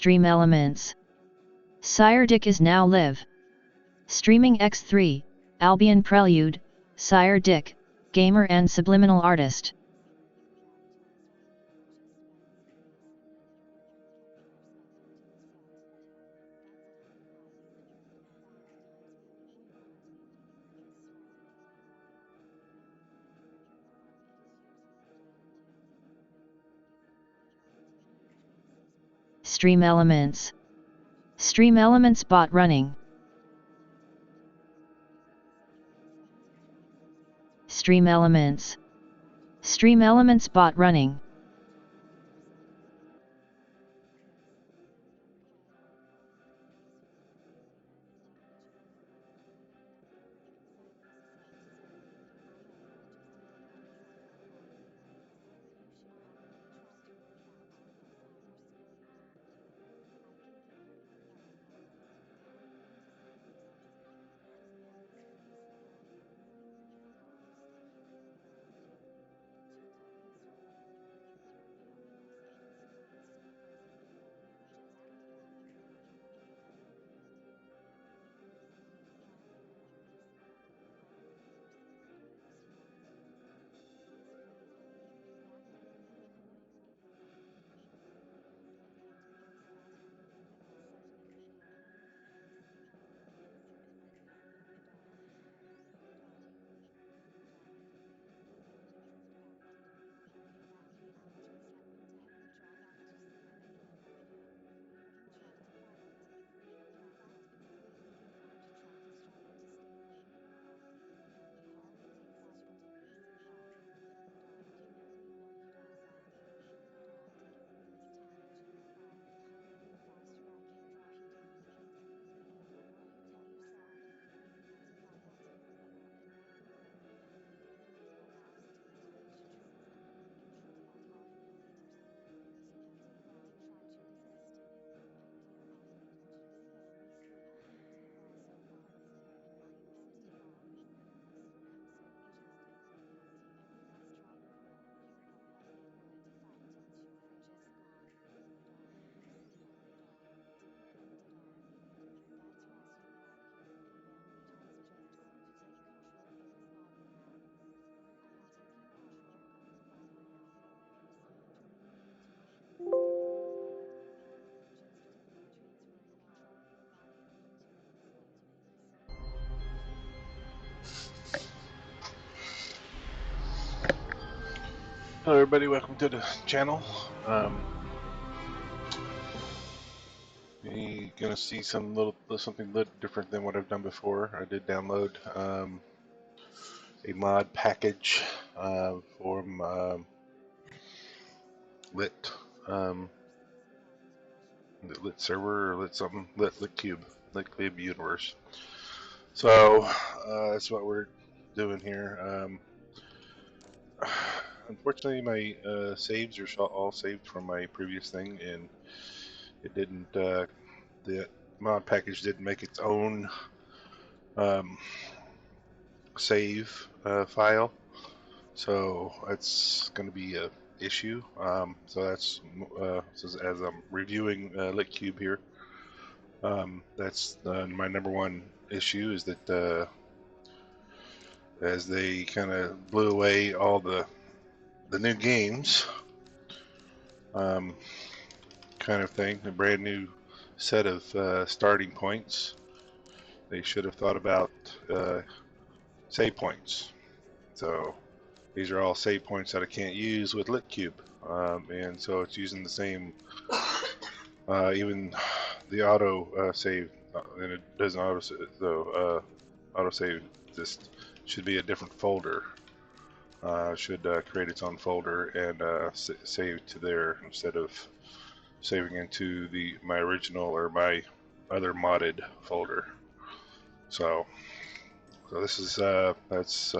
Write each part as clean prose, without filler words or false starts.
Stream elements. Sire Dick is now live. Streaming X3, Albion Prelude, Sire Dick, Gamer and Subliminal Artist. Stream elements. Stream elements bot running. Stream elements. Stream elements bot running. Hello everybody, welcome to the channel. You're gonna see something a little different than what I've done before. I did download a mod package from Lit, Lit server or Lit something, Lit Cube Universe. So that's what we're doing here. Unfortunately, my saves are all saved from my previous thing, and it didn't. The mod package didn't make its own save file, so that's going to be a issue. So that's as I'm reviewing LitCube here. That's my number one issue is that as they kind of blew away all the new games, kind of thing, a brand new set of starting points. They should have thought about save points. So these are all save points that I can't use with LitCube, and so it's using the same, even the auto save, and it doesn't auto save. So auto save just should be a different folder. Should create its own folder and save to there instead of saving into my original or my other modded folder. So this is that's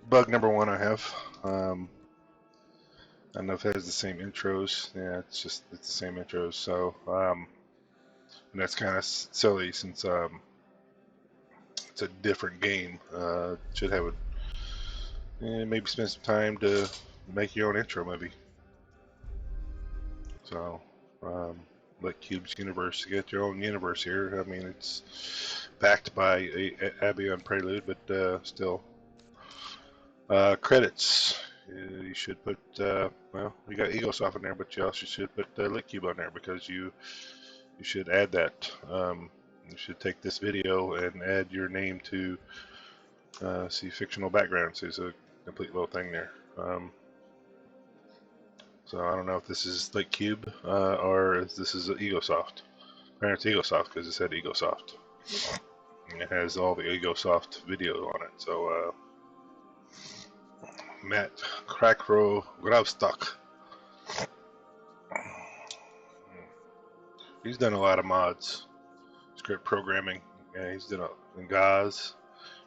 bug number one I have. I don't know if it has the same intros. Yeah, it's the same intros. So and that's kind of silly since it's a different game. Should have maybe spend some time to make your own intro maybe. So Like Cube's universe, to get your own universe here. I mean, it's backed by Abion Prelude, but still. Credits. You should put, well, you got EgoSoft in there, but you also should put LitCube on there because you should add that. You should take this video and add your name to, see, fictional backgrounds. There's a complete little thing there. So I don't know if this is LitCube or if this is EgoSoft. It's EgoSoft because it said EgoSoft. And it has all the EgoSoft video on it. So Matt Crackrow Gravstock. He's done a lot of mods, script programming. Yeah, he's done in Gauze.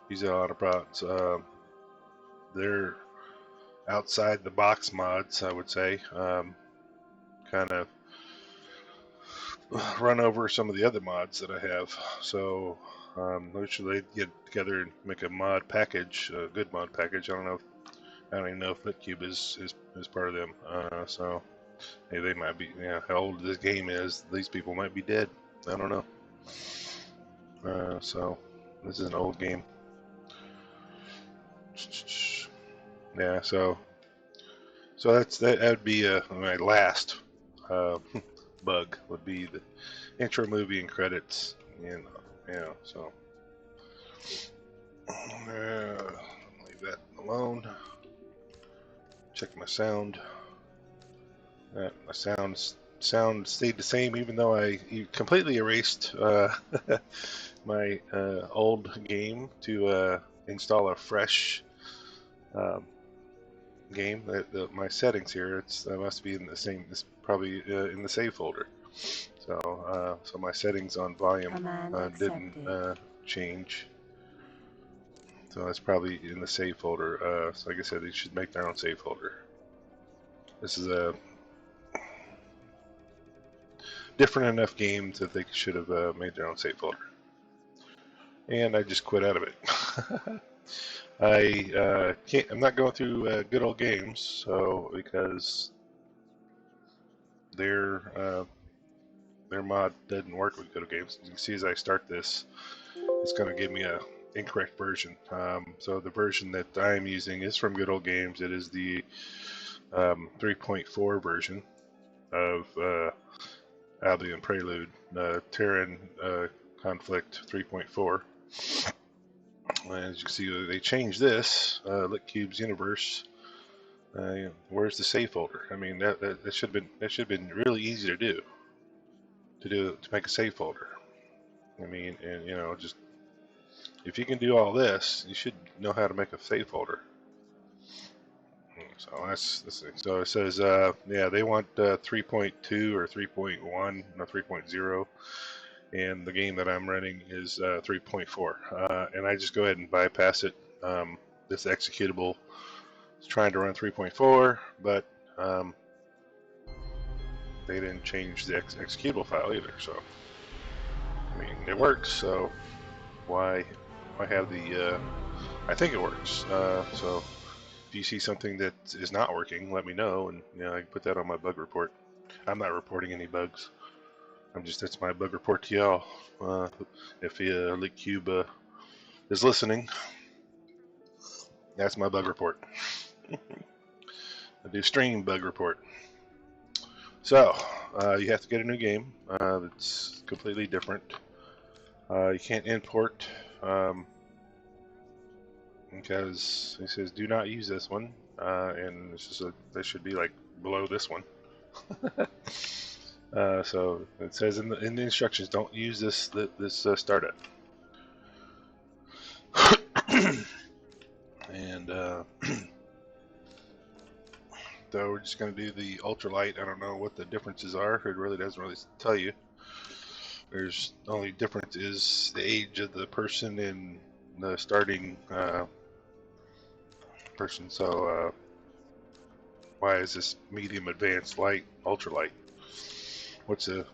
He's done a lot of products. They're outside the box mods, I would say. Kind of run over some of the other mods that I have. So usually they get together and make a mod package, a good mod package. I don't even know if LitCube is part of them. So hey, they might be. Yeah, how old this game is? These people might be dead. I don't know. So this is an old game. Yeah. So that would be my last bug would be the intro movie and credits. So leave that alone. Check my sound. My sound stayed the same, even though I completely erased my old game to install a fresh game. My settings here, it must be in the same. It's probably in the save folder. So my settings on volume didn't change. So that's probably in the save folder. So like I said, they should make their own save folder. This is a different enough game that they should have made their own save folder. And I just quit out of it. I can't. I'm not going through good old games, so because their mod doesn't work with good old games. You can see as I start this, it's going to give me a incorrect version. So the version that I'm using is from Good Old Games. It is the 3.4 version of Albion Prelude, Terran Conflict 3.4. As you can see, they changed this, LitCube's universe. Where's the save folder? I mean, that should have been really easy to do. To make a save folder. I mean, and just if you can do all this, you should know how to make a save folder. So that's so it says yeah, they want 3.2 or 3.1, no 3.0, and the game that I'm running is 3.4, and I just go ahead and bypass it. This executable is trying to run 3.4, but they didn't change the executable file either. So I mean, it works. So why have the? I think it works. So if you see something that is not working, let me know, and I can put that on my bug report. I'm not reporting any bugs. That's my bug report to y'all. If LitCube is listening, that's my bug report. I do stream bug report. So you have to get a new game that's completely different. You can't import because it says do not use this one, and this should be like below this one. So it says in the instructions, don't use this startup. And so we're just going to do the ultralight. I don't know what the differences are. It really doesn't really tell you. There's the only difference is the age of the person and the starting person. So why is this medium, advanced, light, ultralight? What's the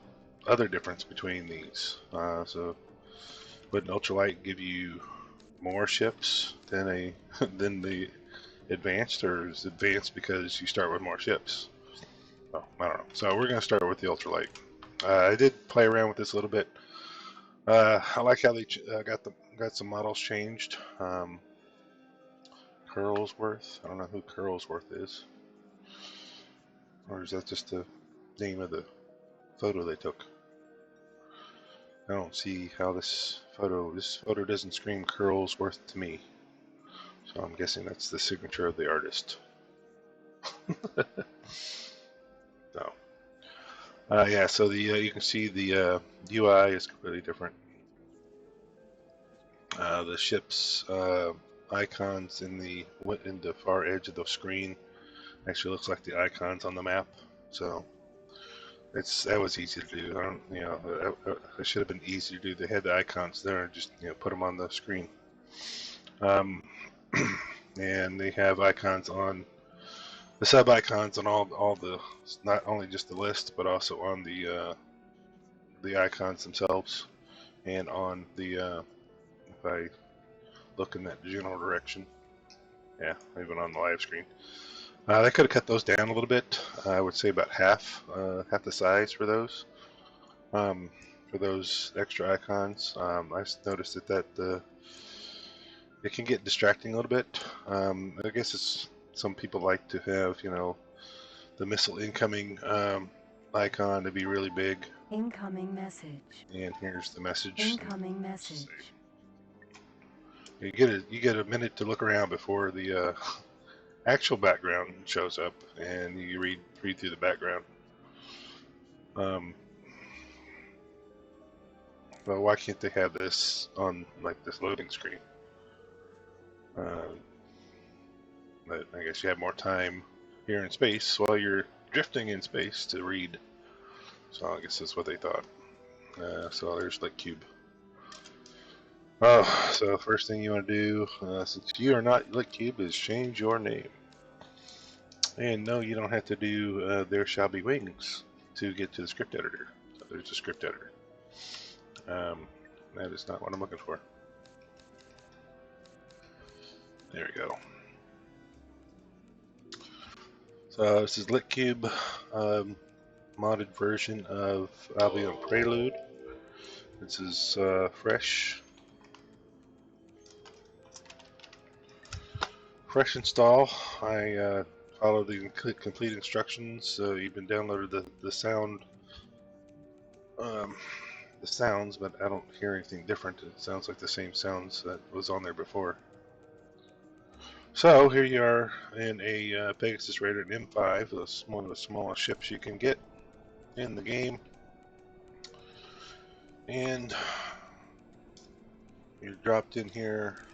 other difference between these? So would an ultralight give you more ships than the advanced, or is advanced because you start with more ships? So, I don't know. So we're going to start with the ultralight. I did play around with this a little bit. I like how they got some models changed. Curlsworth. I don't know who Curlsworth is. Or is that just the name of the photo they took? I don't see how this photo doesn't scream Curlsworth to me. So I'm guessing that's the signature of the artist. So, yeah, so you can see the UI is completely different. The ship's icons in the far edge of the screen actually looks like the icons on the map. So that was easy to do. I don't, it should have been easy to do. They had the icons there, and just put them on the screen. And they have icons on the sub icons on all the, not only just the list, but also on the icons themselves, and on the if I look in that general direction, yeah, even on the live screen. They could have cut those down a little bit. I would say about half the size for those extra icons. I noticed that it can get distracting a little bit. I guess it's some people like to have the missile incoming icon to be really big. Incoming message. And here's the message. Incoming message. You get a minute to look around before the actual background shows up, and you read through the background. Well, why can't they have this on like this loading screen? But I guess you have more time here in space while you're drifting in space to read. So I guess that's what they thought. So there's LickCube. Oh, so first thing you want to do, since you are not LickCube, is change your name. And no, you don't have to do there shall be wings to get to the script editor. So there's a script editor. That is not what I'm looking for. There we go. So this is LickCube, modded version of Albion Prelude. This is fresh install. I follow the complete instructions. Even downloaded the sound, the sounds, but I don't hear anything different. It sounds like the same sounds that was on there before. So here you are in a Pegasus rated M5, one of the smallest ships you can get in the game, and you're dropped in here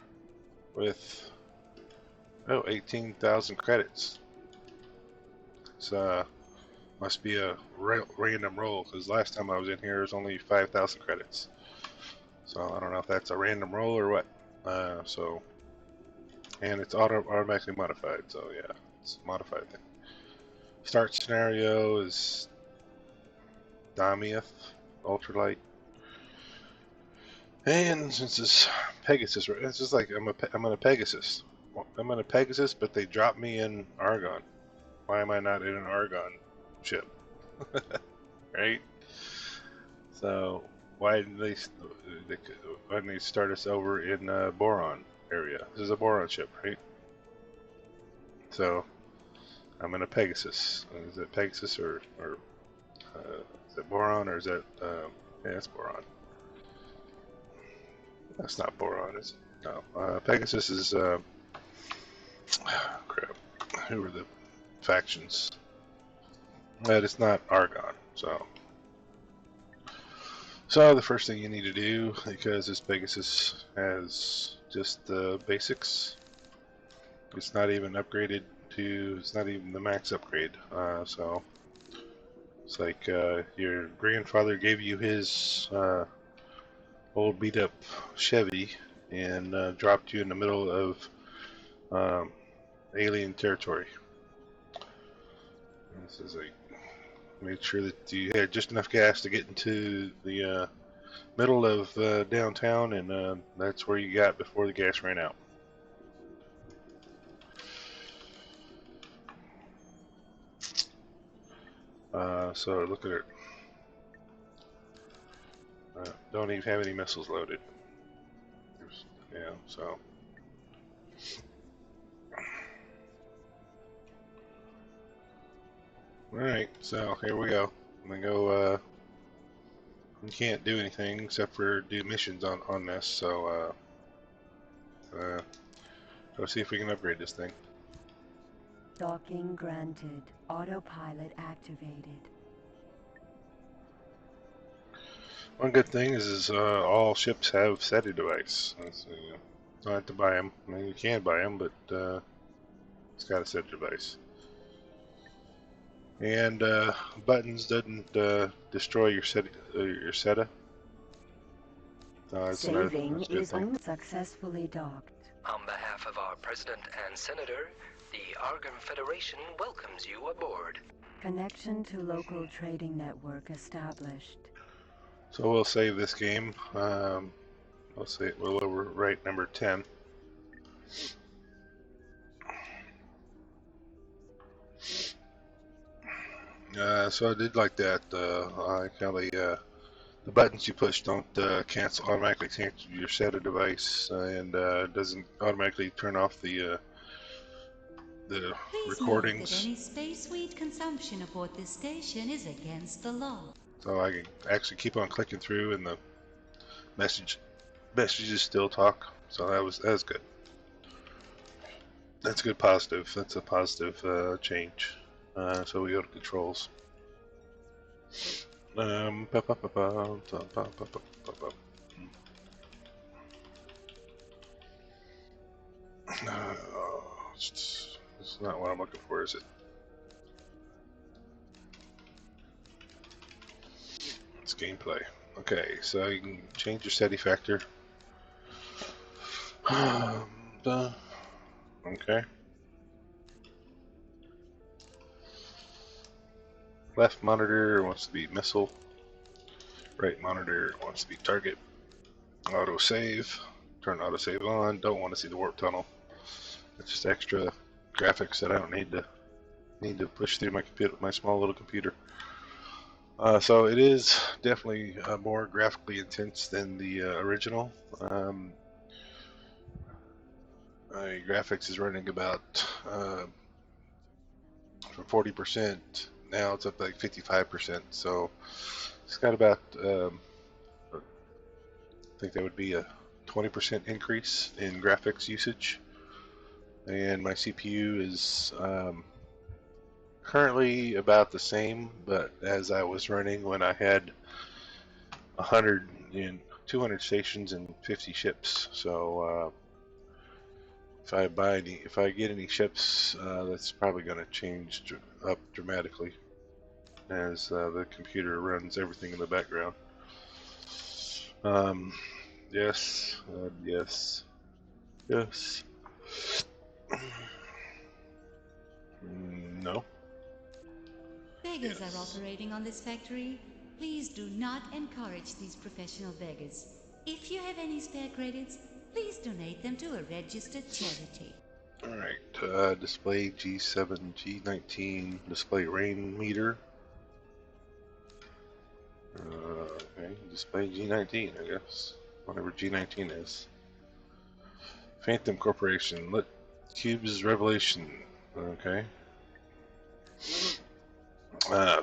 with 18,000 credits. So must be a random roll, because last time I was in here it was only 5,000 credits. So I don't know if that's a random roll or what. And it's automatically modified, so yeah, it's a modified thing. Start scenario is Damieth, ultralight. And since it's Pegasus, it's just like I'm in a Pegasus. I'm in a Pegasus, but they dropped me in Argon. Why am I not in an Argon ship? Right? So why didn't they start us over in Boron area? This is a Boron ship, right? So I'm in a Pegasus. Is it Pegasus or is it Boron, or is that yeah, it's Boron. That's not Boron, is it? No. Pegasus is crap. Who are the factions? But it's not Argon, so the first thing you need to do, because this Pegasus has just the basics, it's not even upgraded to, it's not even the max upgrade, so it's like your grandfather gave you his old beat up Chevy and dropped you in the middle of alien territory. This is like, make sure that you had just enough gas to get into the middle of downtown, and that's where you got before the gas ran out. So look at it. Don't even have any missiles loaded. Yeah, so. Alright, so here we go. I'm gonna go, you can't do anything except for do missions on this, so, go see if we can upgrade this thing. Docking granted. Autopilot activated. One good thing is all ships have SETI device. You don't have to buy them. I mean, you can buy them, but it's got a SETI device. And buttons doesn't destroy your SETA. That's Saving good is thing. successfully docked. On behalf of our President and Senator, the Argon Federation welcomes you aboard. Connection to local trading network established. So we'll save this game. Let's see, we'll overwrite number 10. So I did like that. I like how the buttons you push don't automatically cancel your SETA device, and doesn't automatically turn off the Please recordings. note that any space weed consumption aboard this station is against the law. So I can actually keep on clicking through, and the messages still talk. So that was good. That's a good positive. That's a positive change. So we go to controls. It's not what I'm looking for, is it? It's gameplay. Okay, so you can change your SETI factor. Okay. Left monitor wants to be missile. Right monitor wants to be target. Auto save. Turn auto save on. Don't want to see the warp tunnel. It's just extra graphics that I don't need to push through my computer, my small little computer. So it is definitely more graphically intense than the original. My graphics is running about from 40%. Now it's up to like 55%. So it's got about I think that would be a 20% increase in graphics usage. And my CPU is currently about the same, but as I was running when I had 200 stations and 50 ships. So if I get any ships, that's probably going to change up dramatically as the computer runs everything in the background. Yes, yes, yes. No. Beggars are operating on this factory. Please do not encourage these professional beggars. If you have any spare credits, please donate them to a registered charity. Alright, display G7, G19, display rain meter. Okay, display G19, I guess. Whatever G19 is. Phantom Corporation, Lit Cubes Revelation. Okay.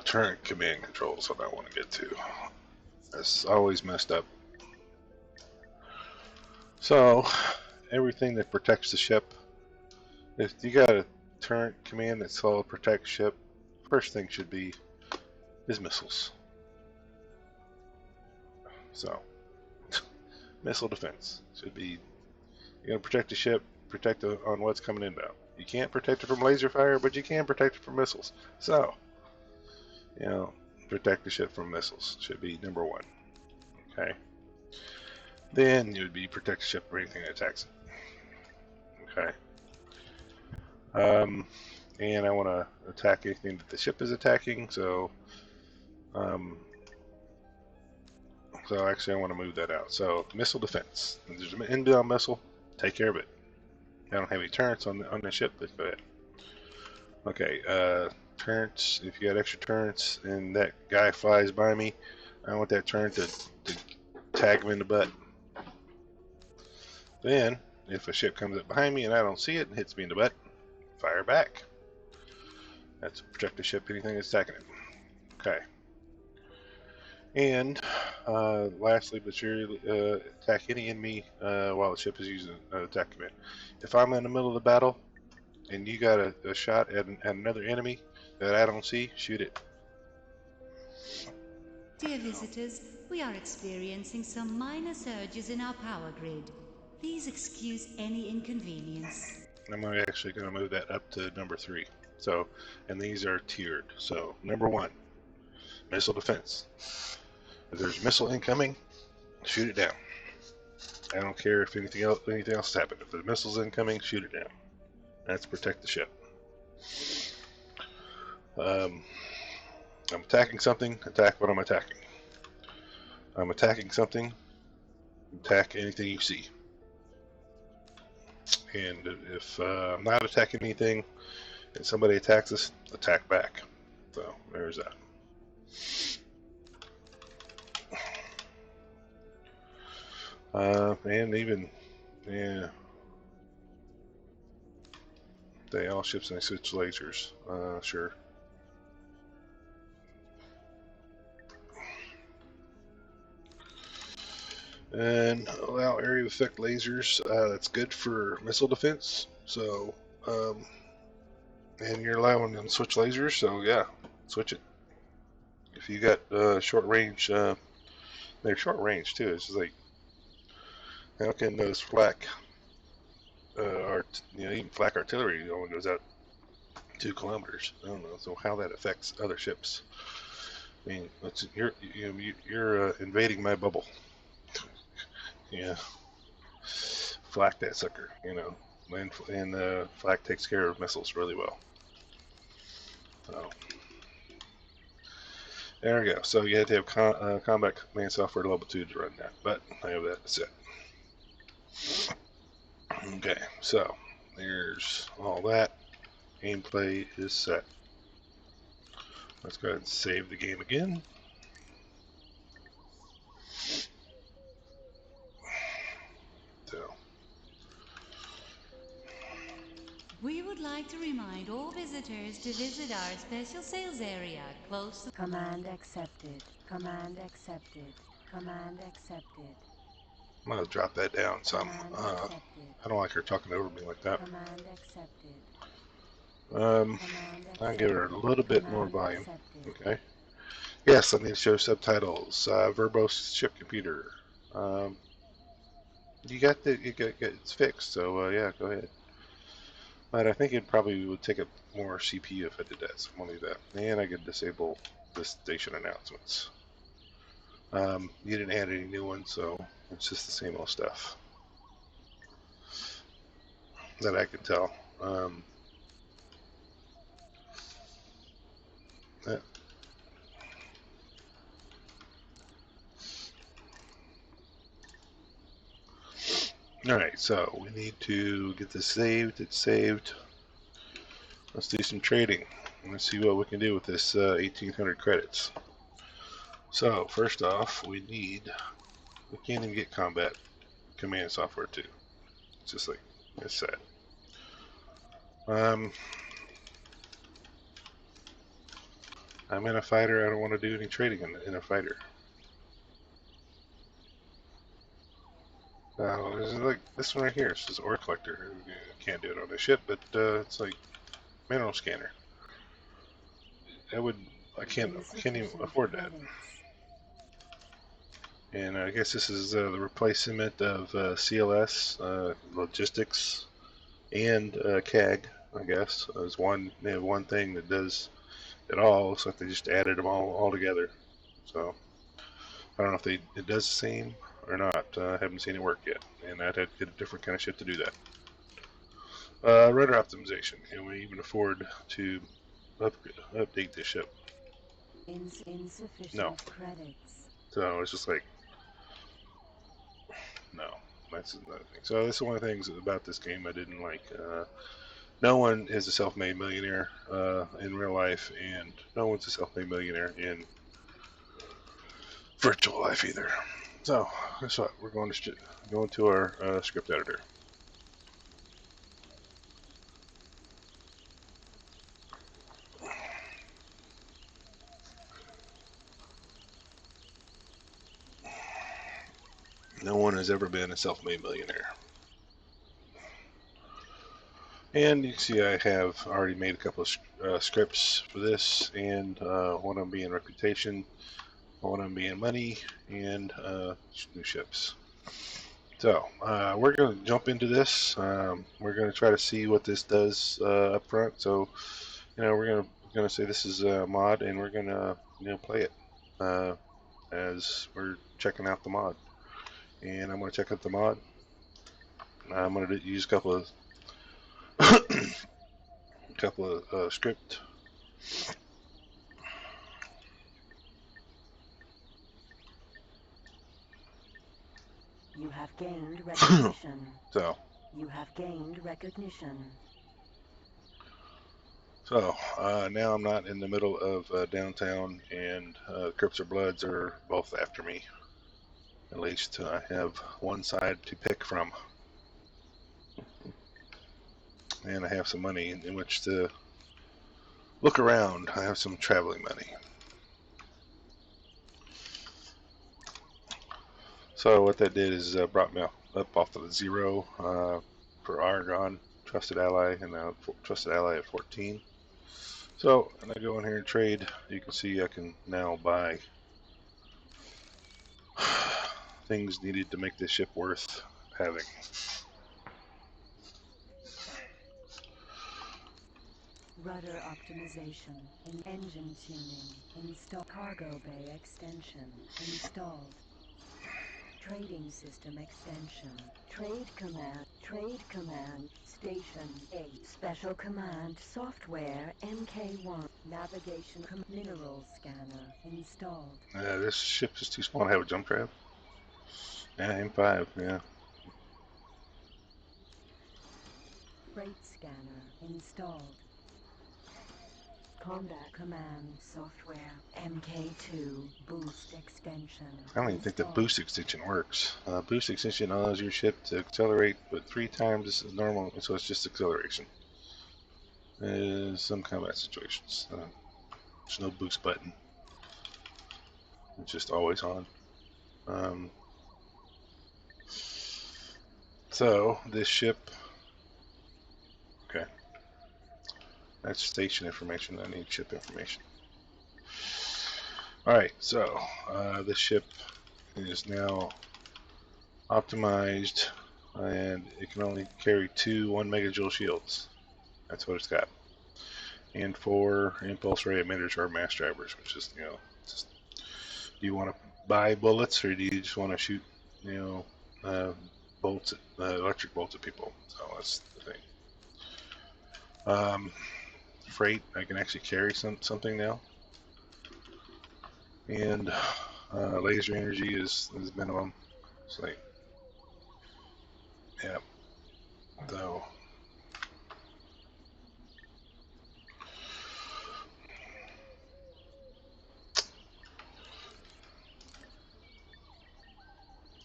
Turret command controls, what I want to get to. That's always messed up. So, everything that protects the ship. If you got a turret command that's called protect ship, first thing should be is missiles. So, missile defense should be, you're going to protect the ship, protect it on what's coming inbound. You can't protect it from laser fire, but you can protect it from missiles. So, protect the ship from missiles should be number one. Okay. Then you would be protect the ship from anything that attacks it. Okay. And I want to attack anything that the ship is attacking, so actually I want to move that out. So missile defense. If there's an inbound missile, take care of it. I don't have any turrets on the ship, but go ahead. Okay, turrets. If you got extra turrets and that guy flies by me, I want that turret to tag him in the butt. Then, if a ship comes up behind me and I don't see it and hits me in the butt, fire back. That's to protect the ship, anything that's attacking it. Okay. And lastly, but surely, attack any enemy while the ship is using attack command. If I'm in the middle of the battle and you got a shot at another enemy that I don't see, shoot it. Dear visitors, we are experiencing some minor surges in our power grid. Please excuse any inconvenience. I'm actually going to move that up to number 3. So, and these are tiered. So, number 1, missile defense. If there's a missile incoming, shoot it down. I don't care if anything else has happened. If the missile's incoming, shoot it down. That's to protect the ship. I'm attacking something, attack what I'm attacking. I'm attacking something, attack anything you see. And if I'm not attacking anything and somebody attacks us, attack back. So there's that. And even, yeah, all ships and they switch lasers. Sure. And allow area of effect lasers. That's good for missile defense. So, and you're allowing them to switch lasers. So yeah, switch it. If you got short range, they're short range too. It's just like, how can those flak, even flak artillery only goes out 2 kilometers? I don't know. So how that affects other ships? I mean, you're invading my bubble. Yeah, flak that sucker, and flak takes care of missiles really well. So there we go. So you have to have combat command software level 2 to run that, but I have that set. Okay, so there's all that. Gameplay is set. Let's go ahead and save the game again. So. We would like to remind all visitors to visit our special sales area close to... Command accepted. Command accepted. Command accepted. I'm going to drop that down some. I don't like her talking over me like that. Command accepted. I'll give her a little bit more volume. Okay. Yes, I need to show subtitles. Verbose ship computer. It's fixed, so yeah, go ahead. But I think it probably would take up more CPU if I did that, so I'm going to leave that. And I could disable the station announcements. You didn't add any new ones, so it's just the same old stuff that I can tell. Alright, so we need to get this saved. It's saved. Let's do some trading. Let's see what we can do with this 1,800 credits. So, first off, we can't even get combat command software too. It's just like, it's sad. I'm in a fighter. I don't want to do any trading in a fighter. There's like this one right here. It's just ore collector. Can't do it on the ship, but it's like mineral scanner. I can't even afford that. And I guess this is the replacement of CLS, logistics, and CAG. I guess they have one thing that does it all. Looks like they just added them all together. So I don't know if it does the same or not. I haven't seen it work yet, and I'd have to get a different kind of ship to do that. Rudder optimization. Can we even afford to update this ship? Insufficient No. credits. So it's just like, no, that's another thing. So that's one of the things about this game I didn't like. no one is a self-made millionaire in real life, and no one's a self-made millionaire in virtual life either. So guess what? We're going to our script editor. No one has ever been a self-made millionaire. And you can see I have already made a couple of scripts for this, and one of them being reputation, one of them being money, and new ships. So we're going to jump into this. We're going to try to see what this does up front. So we're going to say this is a mod, and we're going to play it as we're checking out the mod. And I'm going to check out the mod. I'm going to use a couple of script. You have gained recognition. So You have gained recognition. So now I'm not in the middle of downtown, and Crips or Bloods are both after me. At least I have one side to pick from, and I have some money in which to look around. I have some traveling money. So what that did is brought me up off of the 0 for Argon, trusted ally, and now trusted ally at 14. So when I go in here and trade, you can see I can now buy things needed to make this ship worth having. Rudder optimization. Engine tuning. Install. Cargo bay extension. Installed. Trading system extension. Trade command. Station 8. Special command software. MK1. Navigation. Mineral scanner. Installed. This ship is too small to have a jump drive. Yeah, M5, yeah. Freight scanner. Installed. Combat command software. MK2 boost extension. I don't even think the boost extension works. Boost extension allows your ship to accelerate, but 3 times as normal, so it's just acceleration. Some combat situations. There's no boost button. It's just always on. So this ship, okay, that's station information. I need ship information. All right, so this ship is now optimized, and it can only carry 2 1 megajoule shields. That's what it's got, and 4 impulse ray emitters or mass drivers, which is just, do you want to buy bullets or do you just want to shoot bolts, electric bolts at people? So that's the thing. Freight, I can actually carry something now, and laser energy is minimum. It's like, yeah. So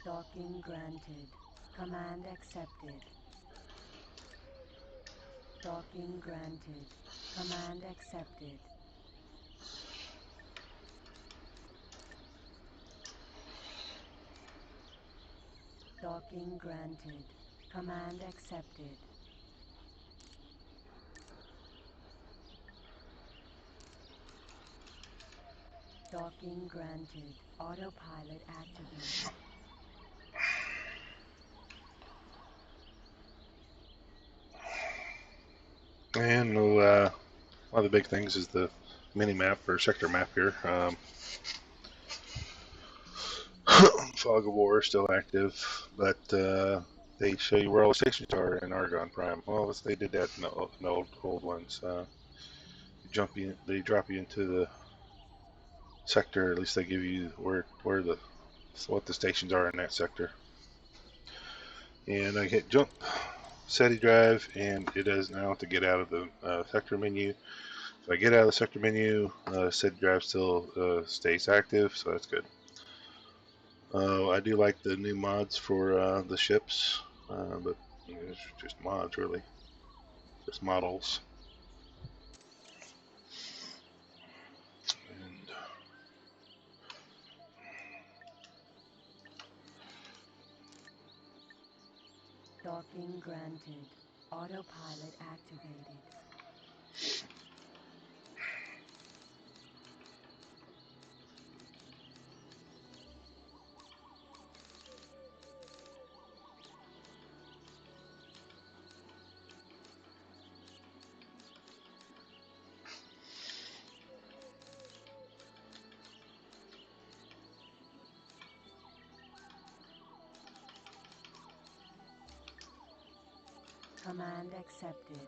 Docking granted. Command accepted. Docking granted. Command accepted. Docking granted. Command accepted. Docking granted. Autopilot activated. and one of the big things is the mini map or sector map here. Fog of War is still active, but they show you where all the stations are in Argon Prime. Well, they did that in the old ones. They drop you into the sector. At least they give you what the stations are in that sector. And I hit jump, SETI drive, and it does now have to get out of the sector menu. If I get out of the sector menu, SETI drive still stays active, so that's good. I do like the new mods for the ships, but it's just mods really, just models. And Docking granted. Autopilot activated. Command accepted.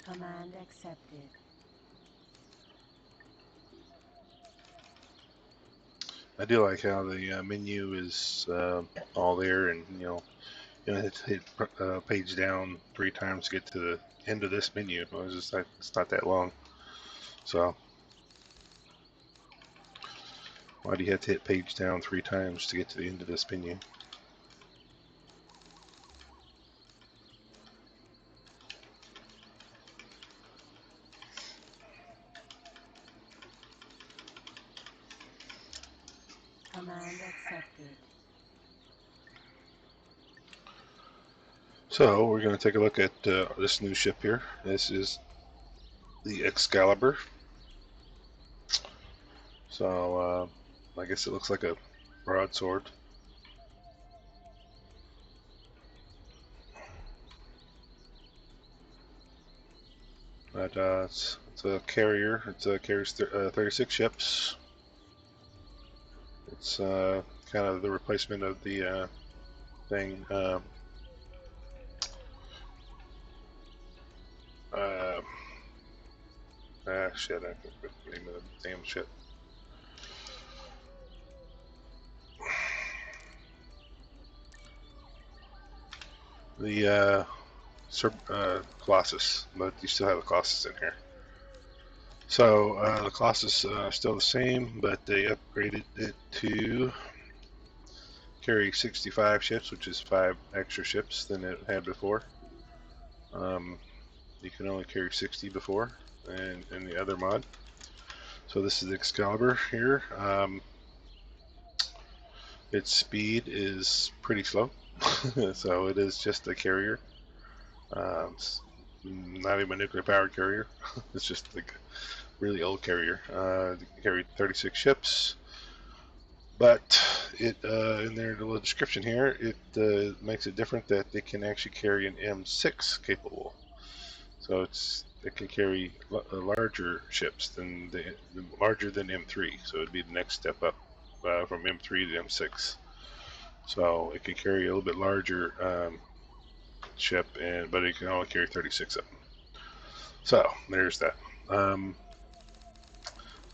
Command accepted. I do like how the menu is all there, and hit page down 3 times to get to the end of this menu. It's not that long. So why do you have to hit page down 3 times to get to the end of this menu? Command accepted. So we're going to take a look at this new ship here. This is the Excalibur. So I guess it looks like a broadsword. But it's a carrier. It carries 36 ships. It's kind of the replacement of the thing. Shit, I forgot the name of the damn ship. The Colossus, but you still have the Colossus in here. So the Colossus still the same, but they upgraded it to carry 65 ships, which is 5 extra ships than it had before. You can only carry 60 before, and in the other mod. So this is the Excalibur here. Its speed is pretty slow, so it is just a carrier. It's not even a nuclear powered carrier. It's just like a really old carrier. It carried 36 ships, but it in their little description here, it makes it different that it can actually carry an M6 capable. So it can carry larger ships than larger than M3. So it'd be the next step up from M3 to M6. So it can carry a little bit larger ship, but it can only carry 36 of them. So there's that. The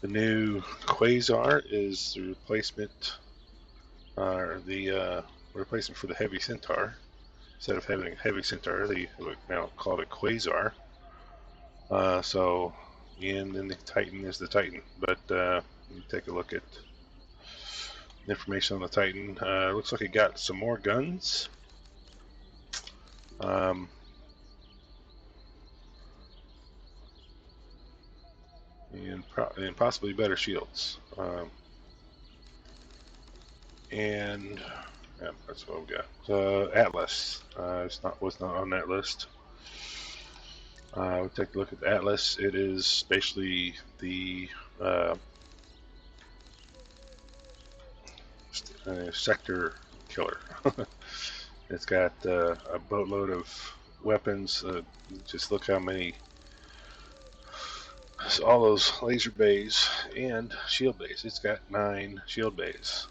new Quasar is the replacement, replacement for the Heavy Centaur. Instead of having Heavy Centaur, they now call it Quasar. And then the Titan is the Titan. But you take a look at information on the Titan. Looks like it got some more guns. And possibly better shields. And yeah, that's what we got. Atlas was not on that list. We'll take a look at the Atlas. It is basically the sector killer. It's got a boatload of weapons. Just look how many, all those laser bays and shield bays. It's got 9 shield bays.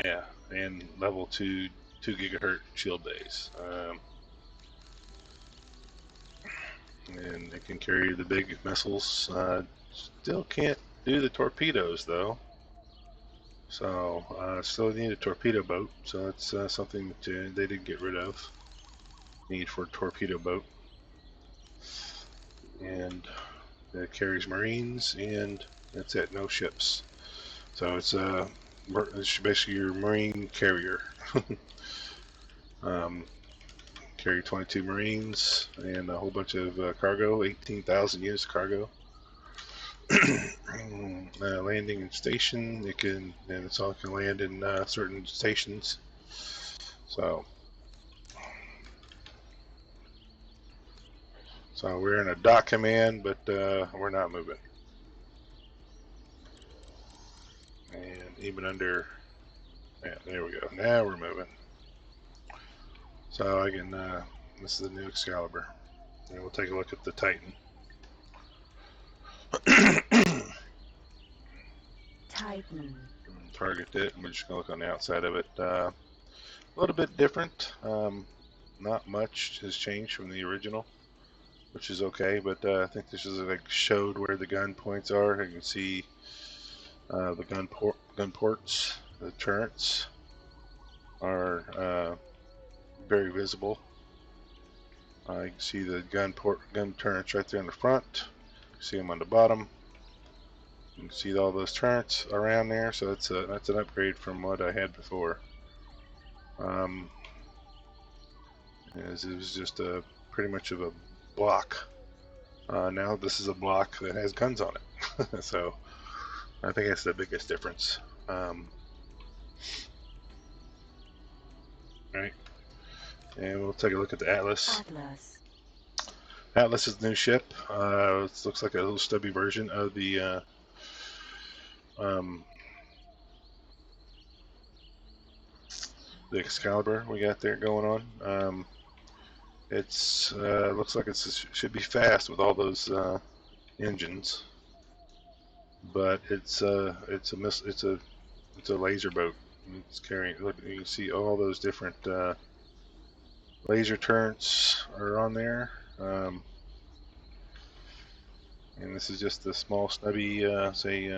Yeah, and level 2 gigahertz shield bays. And it can carry the big missiles. Still can't do the torpedoes though. So still need a torpedo boat. So that's something that they did get rid of. Need for a torpedo boat. And it carries Marines, and that's it. No ships. So it's basically your Marine carrier. Carry 22 Marines and a whole bunch of cargo, 18,000 units of cargo. Landing and station, and it's all can land in certain stations. So we're in a dock command, but we're not moving. And even under, yeah, there we go. Now we're moving. So I can, this is the new Excalibur. And we'll take a look at the Titan. Titan. Target it, and we're just going to look on the outside of it. A little bit different. Not much has changed from the original, which is okay, but I think this is like showed where the gun points are. You can see the gun ports, the turrets are very visible. You can see the gun turrets right there in the front. You can see them on the bottom. You can see all those turrets around there, so that's an upgrade from what I had before. It was just pretty much of a block. Now this is a block that has guns on it. So I think that's the biggest difference. Right. And we'll take a look at the Atlas. Atlas is the new ship. It looks like a little stubby version of the Excalibur we got there going on. It's looks like it should be fast with all those engines, but it's a laser boat. It's carrying. Look, you can see all those different laser turrets are on there. And this is just the small snubby say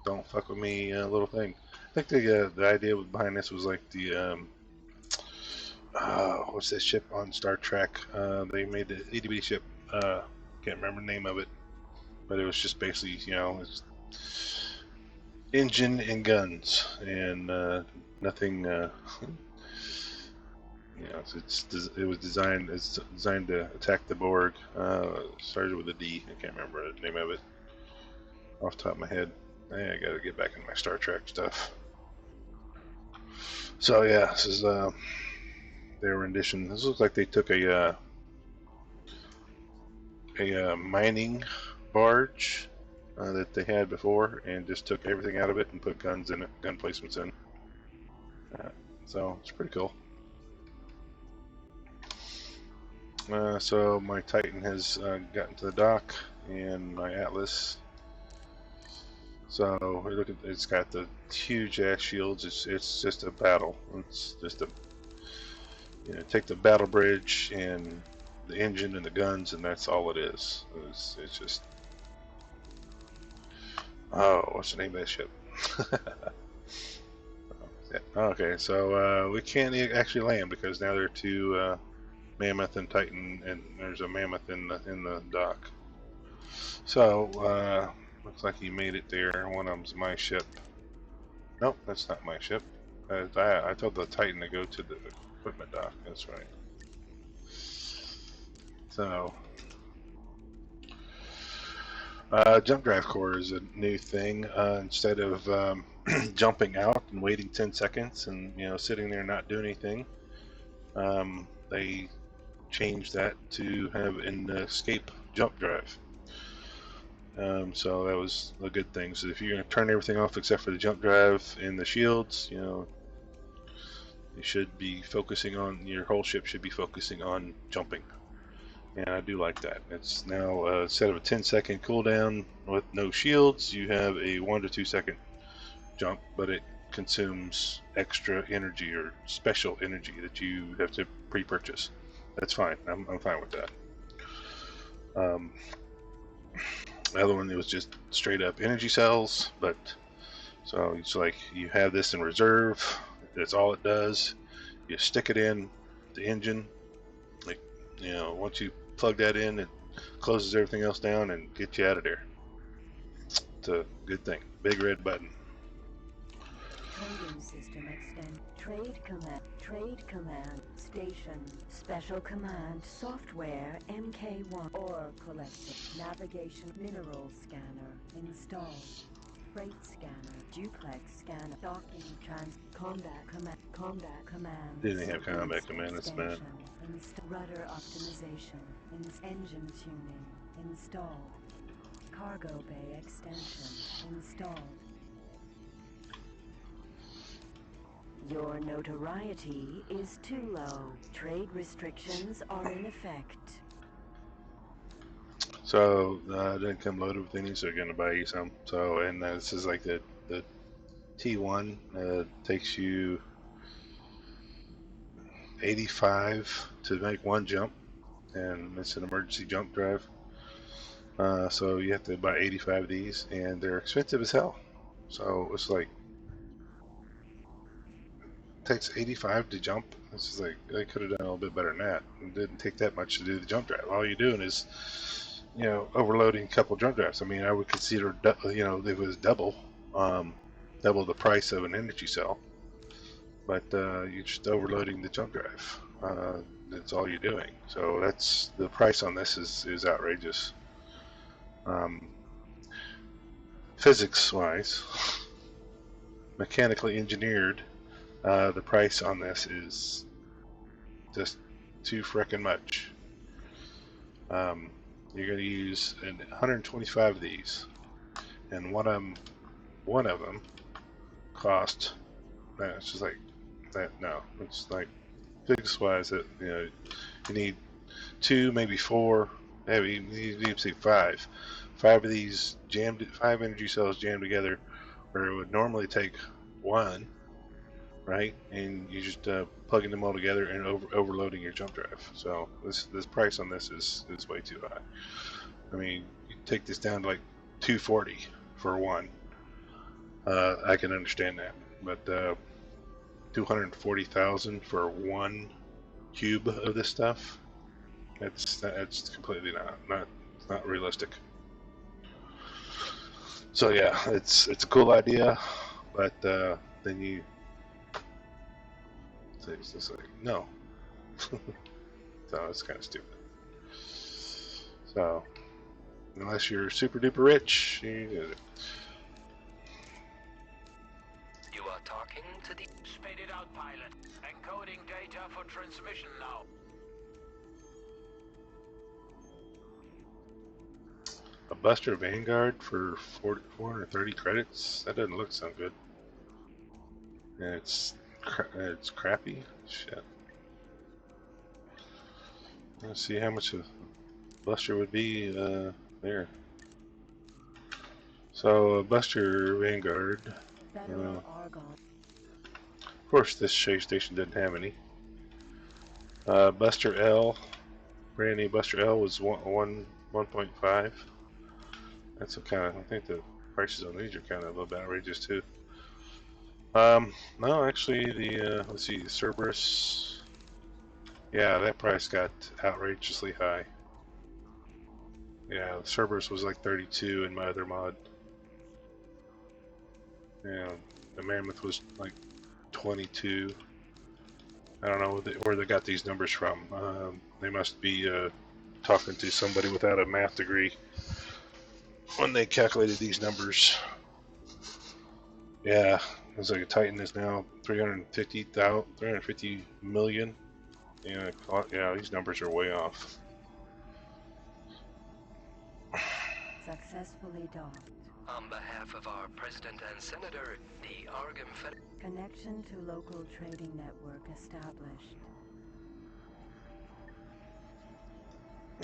don't fuck with me little thing. I think the idea behind this was like the what's that ship on Star Trek? They made the itty bitty ship. Can't remember the name of it, but it was just basically it's engine and guns and nothing. It was designed. It's designed to attack the Borg. Started with a D. I can't remember the name of it off the top of my head. I gotta get back into my Star Trek stuff. So yeah, this is their rendition. This looks like they took a mining barge that they had before and just took everything out of it and put guns in it, gun placements in. So it's pretty cool. So my Titan has gotten to the dock, and my Atlas. So we look at it's got the huge ass shields. It's just a battle. It's just a take the battle bridge and the engine and the guns, and that's all it is. It's just what's the name of that ship? Okay, so we can't actually land because now there are 2 Mammoth and Titan, and there's a Mammoth in the dock. So looks like he made it there. One of them's my ship. Nope, that's not my ship. I told the Titan to go to the equipment dock. That's right. So jump drive core is a new thing. Instead of jumping out and waiting 10 seconds and sitting there and not doing anything, they changed that to have an escape jump drive. So that was a good thing. So if you're going to turn everything off except for the jump drive and the shields, You should be focusing on, your whole ship should be focusing on jumping. And I do like that. It's now, instead of a 10-second cooldown with no shields, you have a 1 to 2 second jump, but it consumes extra energy or special energy that you have to pre-purchase. That's fine. I'm fine with that. The other one, it was just straight up energy cells, but so it's like you have this in reserve. That's all it does. You stick it in the engine. Like, once you plug that in, it closes everything else down and gets you out of there. It's a good thing. Big red button. Trading system extend. Trade command station. Special command software MK1 or collected. Navigation mineral scanner installed. Freight scanner, duplex scanner, docking combat command. Didn't have combat command. That's bad. Rudder optimization. Engine tuning installed. Cargo bay extension installed. Your notoriety is too low. Trade restrictions are in effect. So I didn't come loaded with any, so I'm gonna buy you some. So, and this is like the T1 takes you 85 to make one jump, and it's an emergency jump drive. So you have to buy 85 of these, and they're expensive as hell. So it's like, it takes 85 to jump. It's just like, they could have done a little bit better than that. It didn't take that much to do the jump drive. All you're doing is, overloading a couple jump drives. I mean, I would consider, if it was double the price of an energy cell. But you're just overloading the jump drive. That's all you're doing. So that's the price on this is outrageous. Physics-wise, mechanically engineered, the price on this is just too frickin' much. You're going to use 125 of these, and one of them cost. It's just like that. No, it's like physics-wise that you need 2, maybe 4, maybe you need to see 5 of these jammed, 5 energy cells jammed together, where it would normally take 1, right? And you just plugging them all together and overloading your jump drive. So this price on this is way too high. I mean, you take this down to like 240 for one. I can understand that, but 240,000 for one cube of this stuff, that's completely not realistic. So yeah, it's a cool idea, but then you it's just like no. So it's kind of stupid. So unless you're super duper rich, you do it. You are talking to the... Spit it out, pilot. Encoding data for transmission now. A Buster Vanguard for 430 credits? That doesn't look so good. And it's crappy. Shit. Let's see how much a Buster would be there. So a Buster Vanguard. Of course, this space station didn't have any. Buster L, brand new Buster L was 1.5. That's a kind of, I think the prices on these are kind of a little bit outrageous too. No, actually the let's see, the Cerberus. Yeah, that price got outrageously high. Yeah, the Cerberus was like 32 in my other mod. Yeah, the Mammoth was like 22. I don't know where they got these numbers from. They must be talking to somebody without a math degree when they calculated these numbers. Yeah, it's like a Titan is now 350 million. Yeah, these numbers are way off. Successfully docked. On behalf of our President and Senator, the Argon Federation... Connection to local trading network established.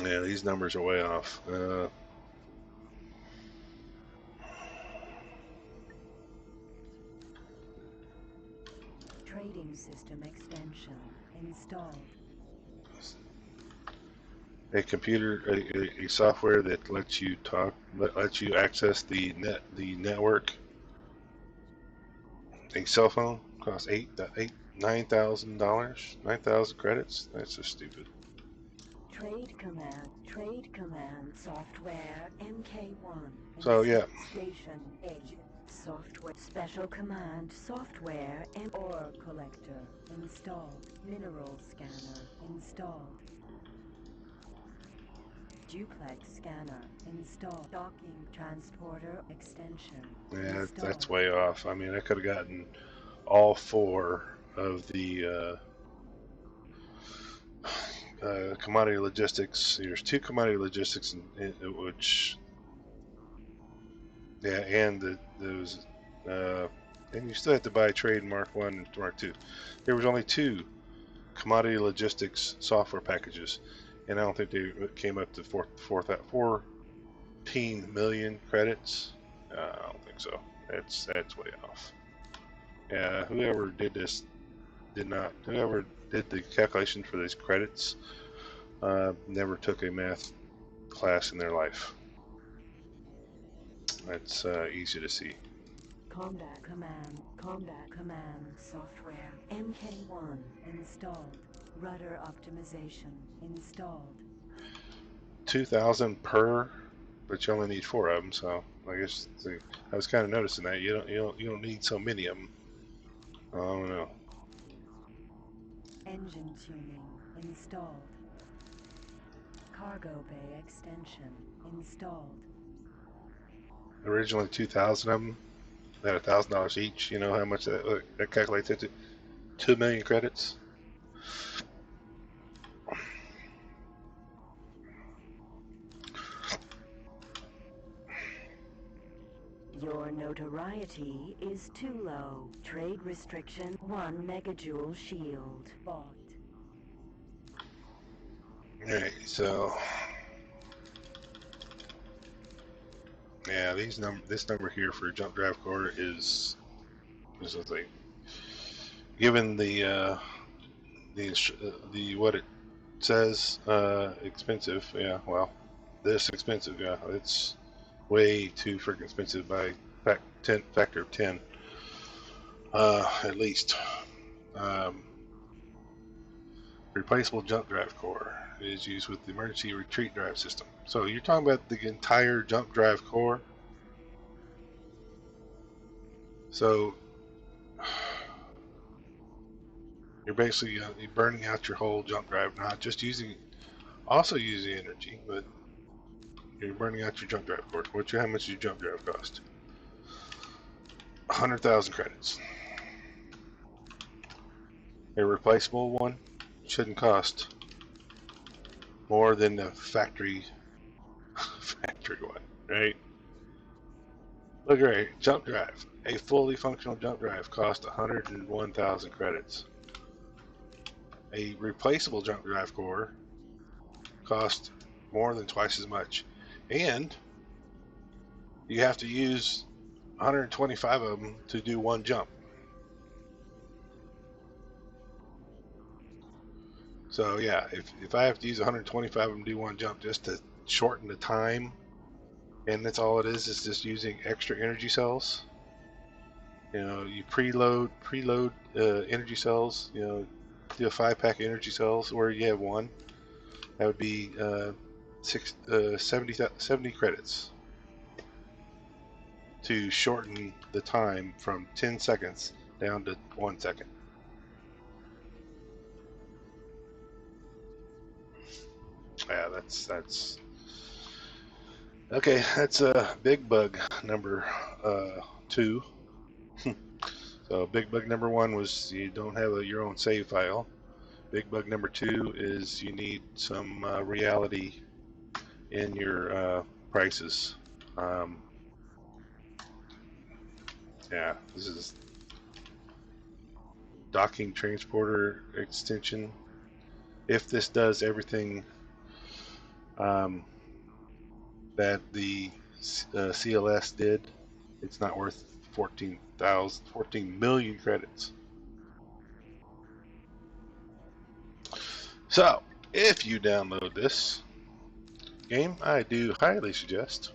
Yeah, these numbers are way off. Trading system extension installed. A software that lets you access the network. A cell phone costs $9,000, 9,000 credits. That's just stupid. Trade command software MK1. So yeah, Station agent software special command software and ore collector installed. Mineral scanner installed. Duplex scanner installed. Docking transporter extension yeah, installed. that's way off. I mean, I could have gotten all four of the commodity logistics. There's two commodity logistics, which, yeah, and those, and you still have to buy trade Mark 1 and Mark 2. There was only two commodity logistics software packages, and I don't think they came up to 14 million credits. I don't think so. That's way off. Yeah, whoever did this whoever did the calculation for these credits never took a math class in their life. That's easy to see. Combat command software MK1 installed. Rudder optimization installed. 2,000 per, but you only need 4 of them. So I guess I was kind of noticing that you don't need so many of them. I don't know. Engine tuning installed. Cargo bay extension installed. Originally 2,000 of them at $1,000 each. You know how much that calculates into? 2 million credits. Your notoriety is too low. Trade restriction 1 megajoule shield. Bought. Alright, so yeah, this number here for jump drive core is a thing. Given the what it says, expensive. Yeah, well, this expensive. Yeah, it's way too freaking expensive by factor of 10, at least. Replaceable jump drive core is used with the emergency retreat drive system. So you're talking about the entire jump drive core. So you're basically you're burning out your whole jump drive, not just also using energy, but you're burning out your jump drive core. How much does your jump drive cost? 100,000 credits. A replaceable one shouldn't cost more than the factory one, right? Look right, jump drive. A fully functional jump drive costs 101,000 credits. A replaceable jump drive core costs more than twice as much, and you have to use 125 of them to do one jump. So yeah, if I have to use 125 of them to do one jump just to shorten the time, and that's all it is just using extra energy cells. You know, you preload energy cells. You know, do a 5-pack energy cells where you have one. That would be 70 credits to shorten the time from 10 seconds down to 1 second. Yeah, that's okay. That's a big bug number 2. So big bug number 1 was you don't have your own save file. Big bug number 2 is you need some reality in your prices. Yeah, this is docking transporter extension. If this does everything that the CLS did, it's not worth 14 million credits. So, if you download this game, I do highly suggest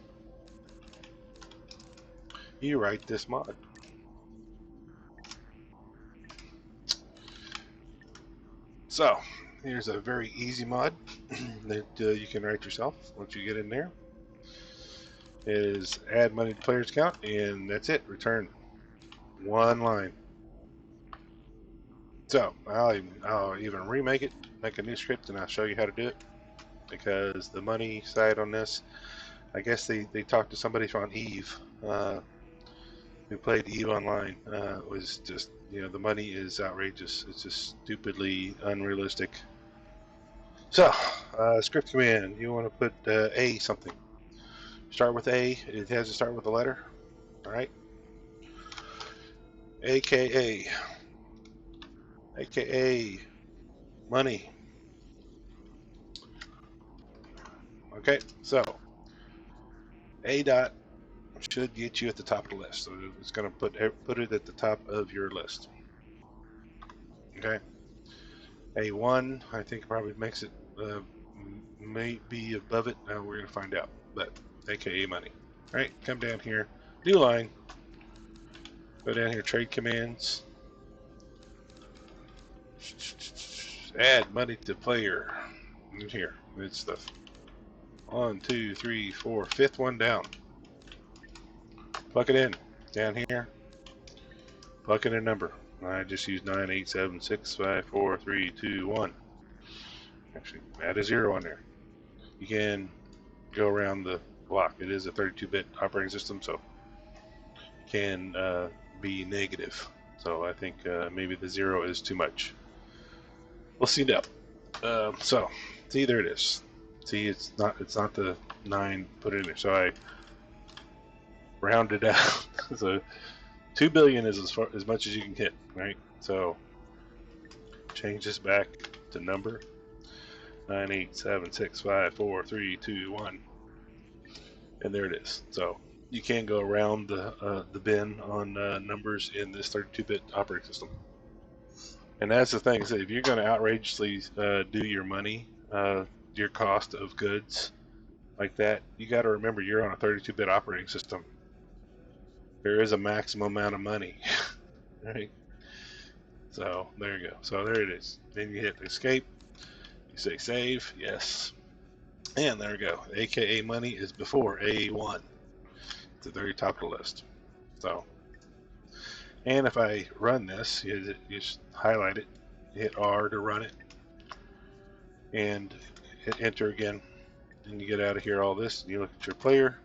you write this mod. So, here's a very easy mod that you can write yourself once you get in there. It is add money to player's account, and that's it. Return one line. So, I'll even remake it, make a new script, and I'll show you how to do it. Because the money side on this, I guess they talked to somebody on Eve who played Eve Online. Was just, the money is outrageous. It's just stupidly unrealistic. So, script command, you want to put A something. Start with A. It has to start with a letter. All right. AKA money. Okay, so A dot should get you at the top of the list. So it's going to put it at the top of your list. Okay. A1, I think probably makes it may be above it. Now we're going to find out. But AKA money. All right, come down here. New line. Go down here. Trade commands. Add money to player. In here. It's the 1, 2, 3, 4, fifth one down. Plug it in. Down here. Plug in a number. I just used 987654321. Actually, add a 0 on there. You can go around the block. It is a 32-bit operating system, so it can be negative. So I think maybe the 0 is too much. We'll see now. So see, there it is. See, it's not the 9 put in there. So I rounded out. So 2 billion is as much as you can hit, right? So change this back to number 987654321, and there it is. So you can go around the bin on numbers in this 32-bit operating system. And that's the thing, is that if you're going to outrageously do your money, your cost of goods like that, you got to remember you're on a 32-bit operating system. There is a maximum amount of money, right? So there you go. So there it is. Then you hit escape. You say save, yes. And there we go. AKA money is before A1. It's the very top of the list. So, and if I run this, you just highlight it, hit R to run it, and hit enter again. And you get out of here all this, and you look at your player,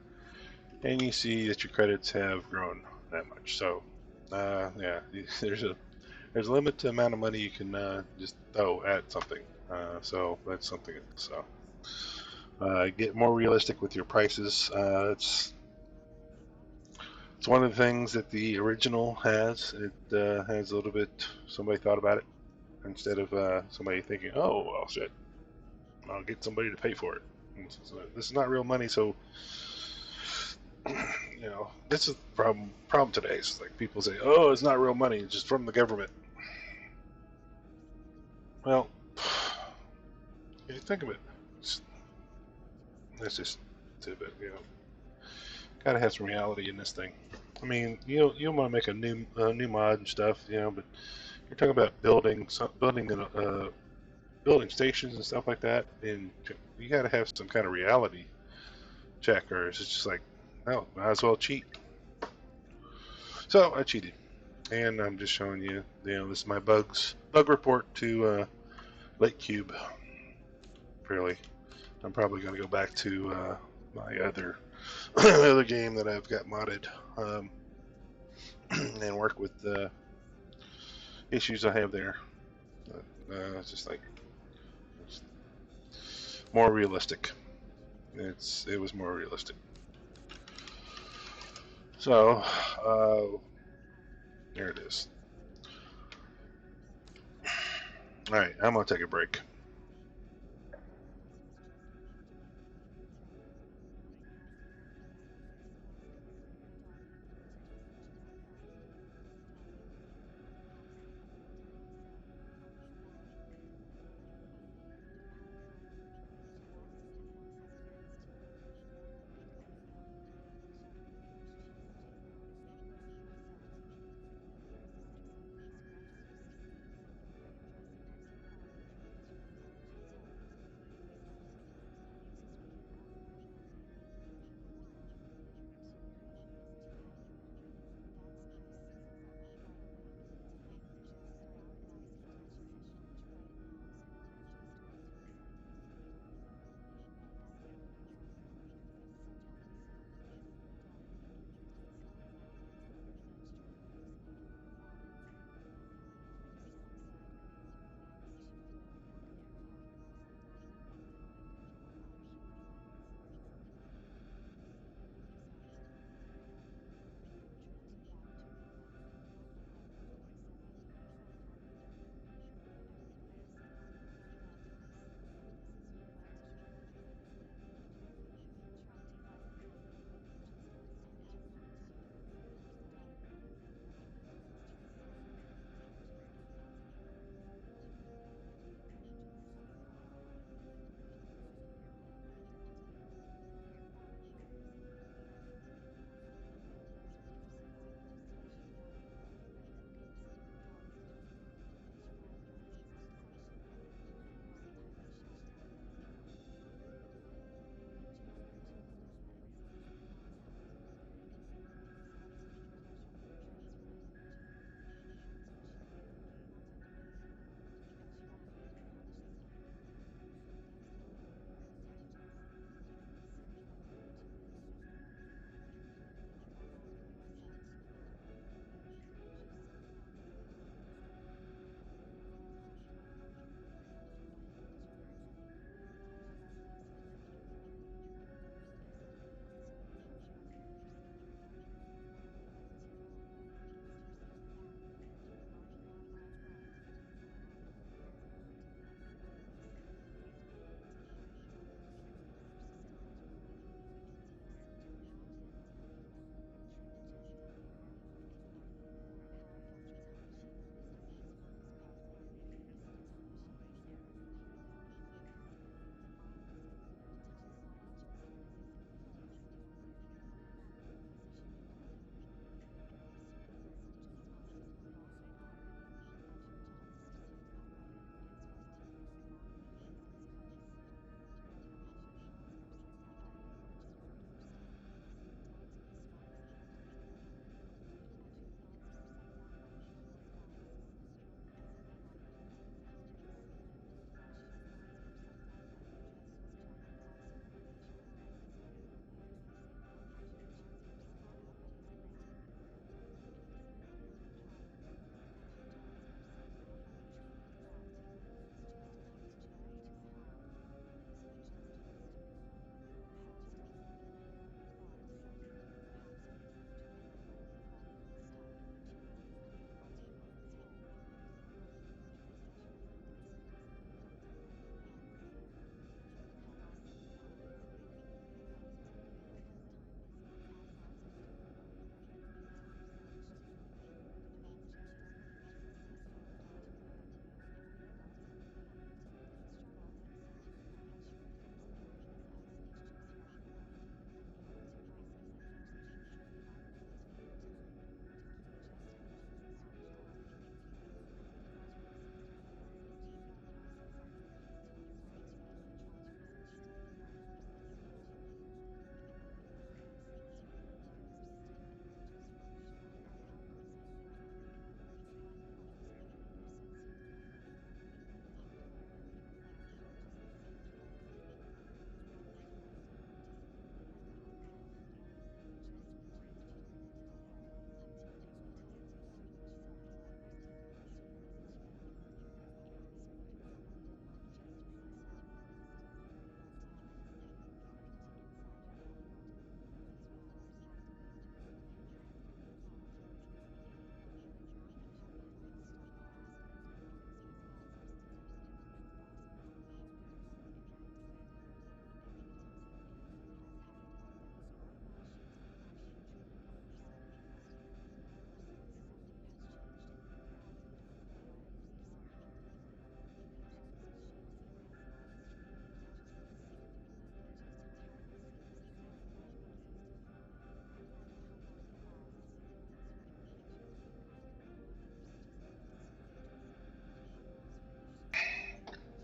and you see that your credits have grown that much. So, yeah, there's a limit to the amount of money you can just throw at something. So that's something. So get more realistic with your prices. It's one of the things that the original has. It has a little bit. Somebody thought about it instead of somebody thinking, "Oh, well, shit, I'll get somebody to pay for it." So this is not real money, so this is the problem today. It's like people say, "Oh, it's not real money; it's just from the government." Well, if you think of it, that's just a bit, gotta have some reality in this thing. I mean, you want to make a new mod and stuff, but you're talking about building stations and stuff like that, and you gotta have some kind of reality check, or it's just like, oh, might as well cheat. So I cheated, and I'm just showing you, this is my bug report to Lake Cube. Really, I'm probably gonna go back to my other other game that I've got modded, and work with the issues I have there. It's just like more realistic. It was more realistic. So there it is. All right, I'm gonna take a break.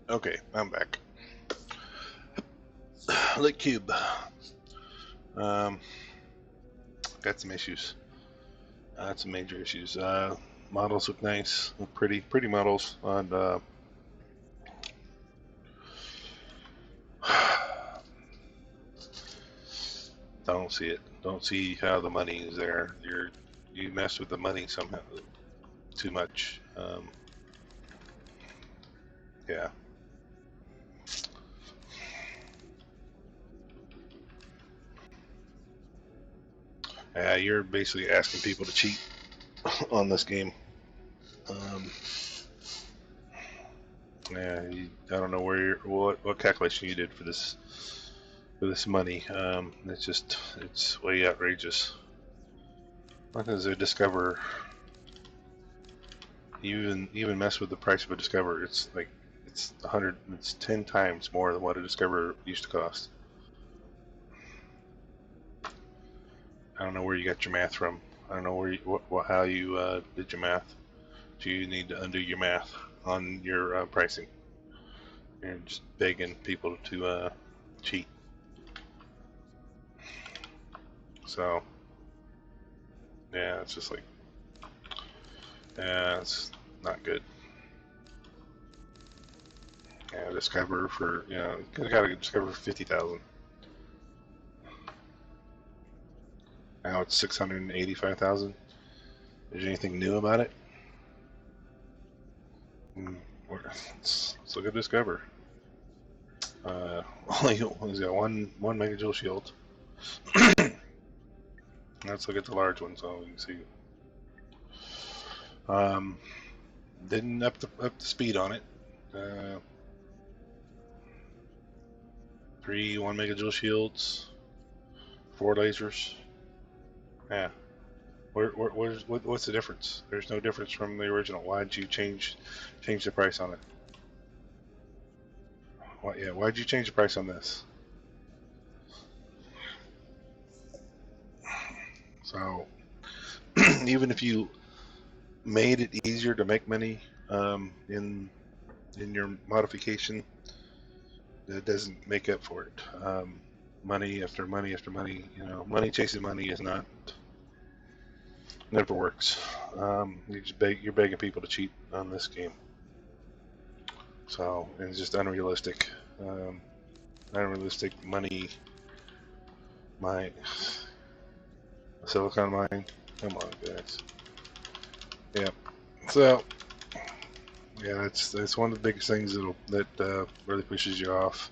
Okay, I'm back. Lick Cube. Got some issues. Some major issues. Models look nice, look pretty models on. Don't see it. Don't see how the money is there. You mess with the money somehow too much. Yeah. You're basically asking people to cheat on this game. Yeah, I don't know what calculation you did for this money. It's way outrageous. What is a Discover? You even mess with the price of a Discover. It's 10 times more than what a Discover used to cost. I don't know where you got your math from. I don't know how you did your math. Do you need to undo your math on your pricing? You're just begging people to cheat. So, yeah, it's just like, yeah, it's not good. Yeah, Discover for, could have got a Discover for 50,000. Now it's 685,000. Is there anything new about it? Let's look at Discover. He's got one megajoule shield. Let's look at the large one so we can see. Didn't up the speed on it. 3 1 megajoule shields, 4 lasers. Yeah. What's the difference? There's no difference from the original. Why'd you change the price on it? Why'd you change the price on this? So, even if you made it easier to make money in your modification, that doesn't make up for it. Money after money after money. Money chasing money is never works. You're begging people to cheat on this game. So it's just unrealistic. Unrealistic money. My silicon mine. Come on, guys. Yeah. So yeah, that's one of the biggest things that really pushes you off.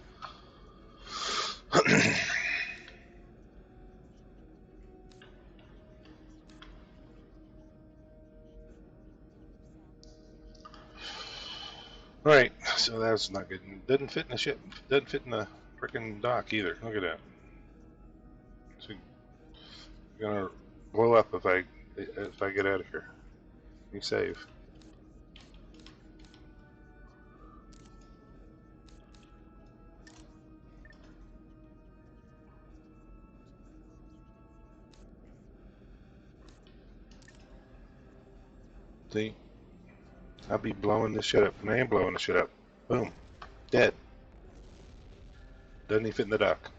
All right, so that's not good. Doesn't fit in the ship. Doesn't fit in the freaking dock either. Look at that. It's gonna blow up if I get out of here. You save. See, I'll be blowing this shit up, and I am blowing the shit up. Boom, dead. Doesn't even fit in the dock.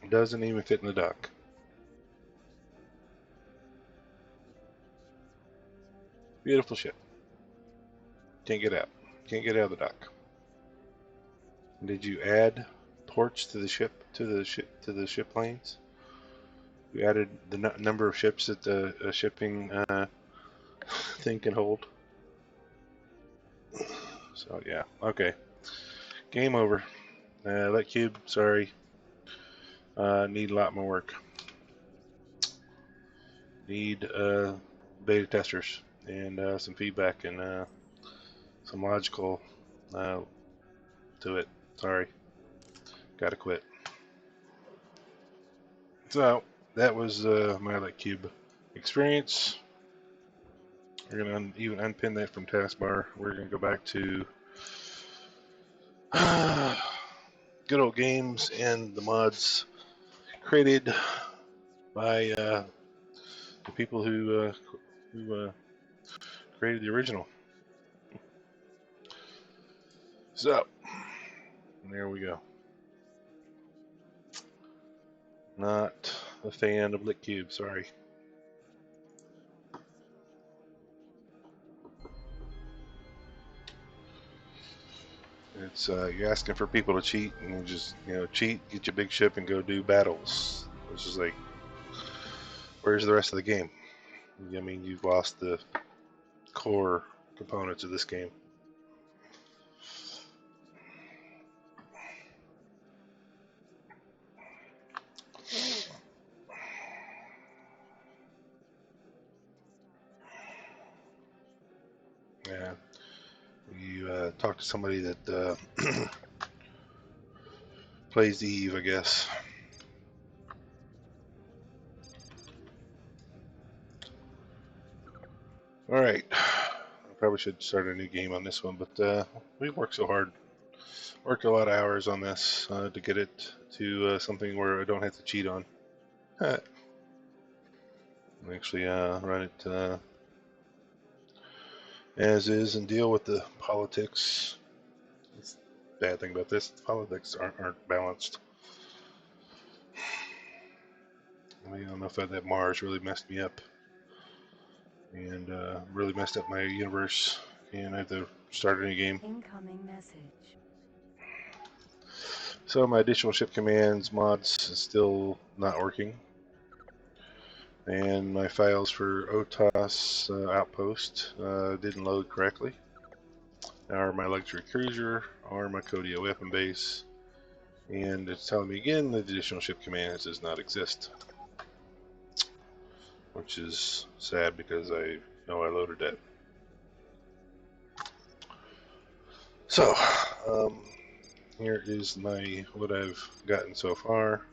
Doesn't even fit in the dock. Beautiful ship. Can't get out. Can't get out of the dock. Did you add ports to the ship to the ship lanes? You added the number of ships that the shipping thing can hold. So yeah, okay. Game over. Let Cube. Sorry. Need a lot more work. Need beta testers and some feedback and some logical to it. Sorry. Gotta quit. So that was my Let Cube experience. We're gonna even unpin that from taskbar. We're gonna go back to good old games and the mods created by the people who who created the original. So, there we go. Not a fan of Lick Cube, sorry. It's you're asking for people to cheat, and you just cheat, get your big ship, and go do battles. It's just like, where's the rest of the game? I mean, you've lost the core components of this game. Yeah, you talk to somebody that plays Eve, I guess. All right, I probably should start a new game on this one, but we've worked so hard, worked a lot of hours on this to get it to something where I don't have to cheat on. Actually, run it as is and deal with the politics. That's the bad thing about this: politics aren't balanced. I don't know if that Mars really messed me up and really messed up my universe, and I have to start a new game. Incoming message. So my additional ship commands mods is still not working, and my files for OTAS outpost didn't load correctly. Or my luxury cruiser, or my Kodia weapon base, and it's telling me again that the additional ship commands does not exist, which is sad because I know I loaded that. So here is what I've gotten so far.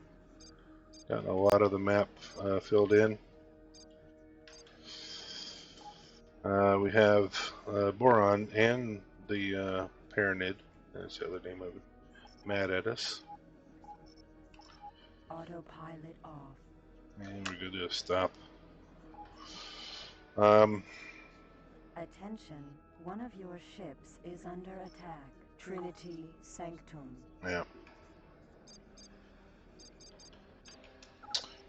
Gotten a lot of the map filled in. We have Boron and the Paranid, that's the other name of it, mad at us. Autopilot off. And we're going to do a stop. Attention, one of your ships is under attack. Trinity Sanctum. Yeah.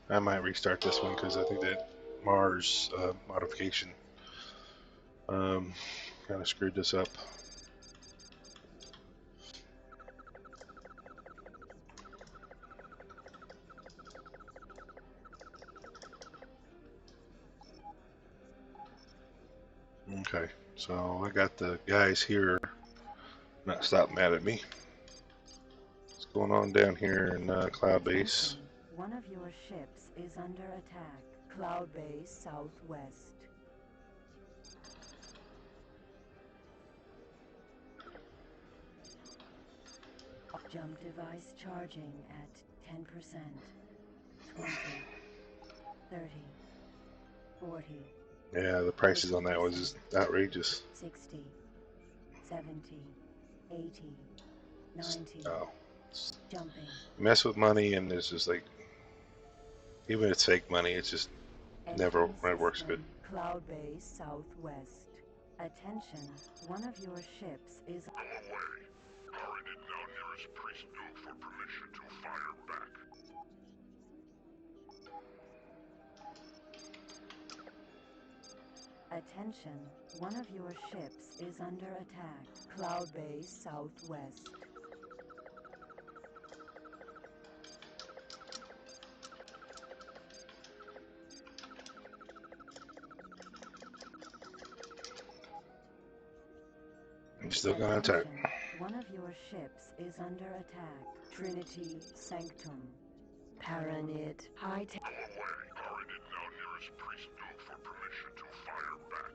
I might restart this one because I think that Mars modification kind of screwed this up. Okay, so I got the guys here not stop mad at me. What's going on down here in Cloud Base? Attention, one of your ships is under attack. Cloud Base Southwest. Jump device charging at 10%. 20, 30, 40. Yeah, the prices on that was just outrageous. 60, 70, 80, 90. Oh, Jumping. you mess with money, and it's just like, even if it's fake money, it's just never works good. Cloud Base Southwest. Attention, one of your ships is... Go away. Paranid now nearest priest build for permission to fire back. Attention, one of your ships is under attack. Cloud Base Southwest. I'm still gonna attack. Attention, one of your ships is under attack. Trinity Sanctum. Paranid High Tech. Go away. Paranid now nearest priest build for permission to fire back.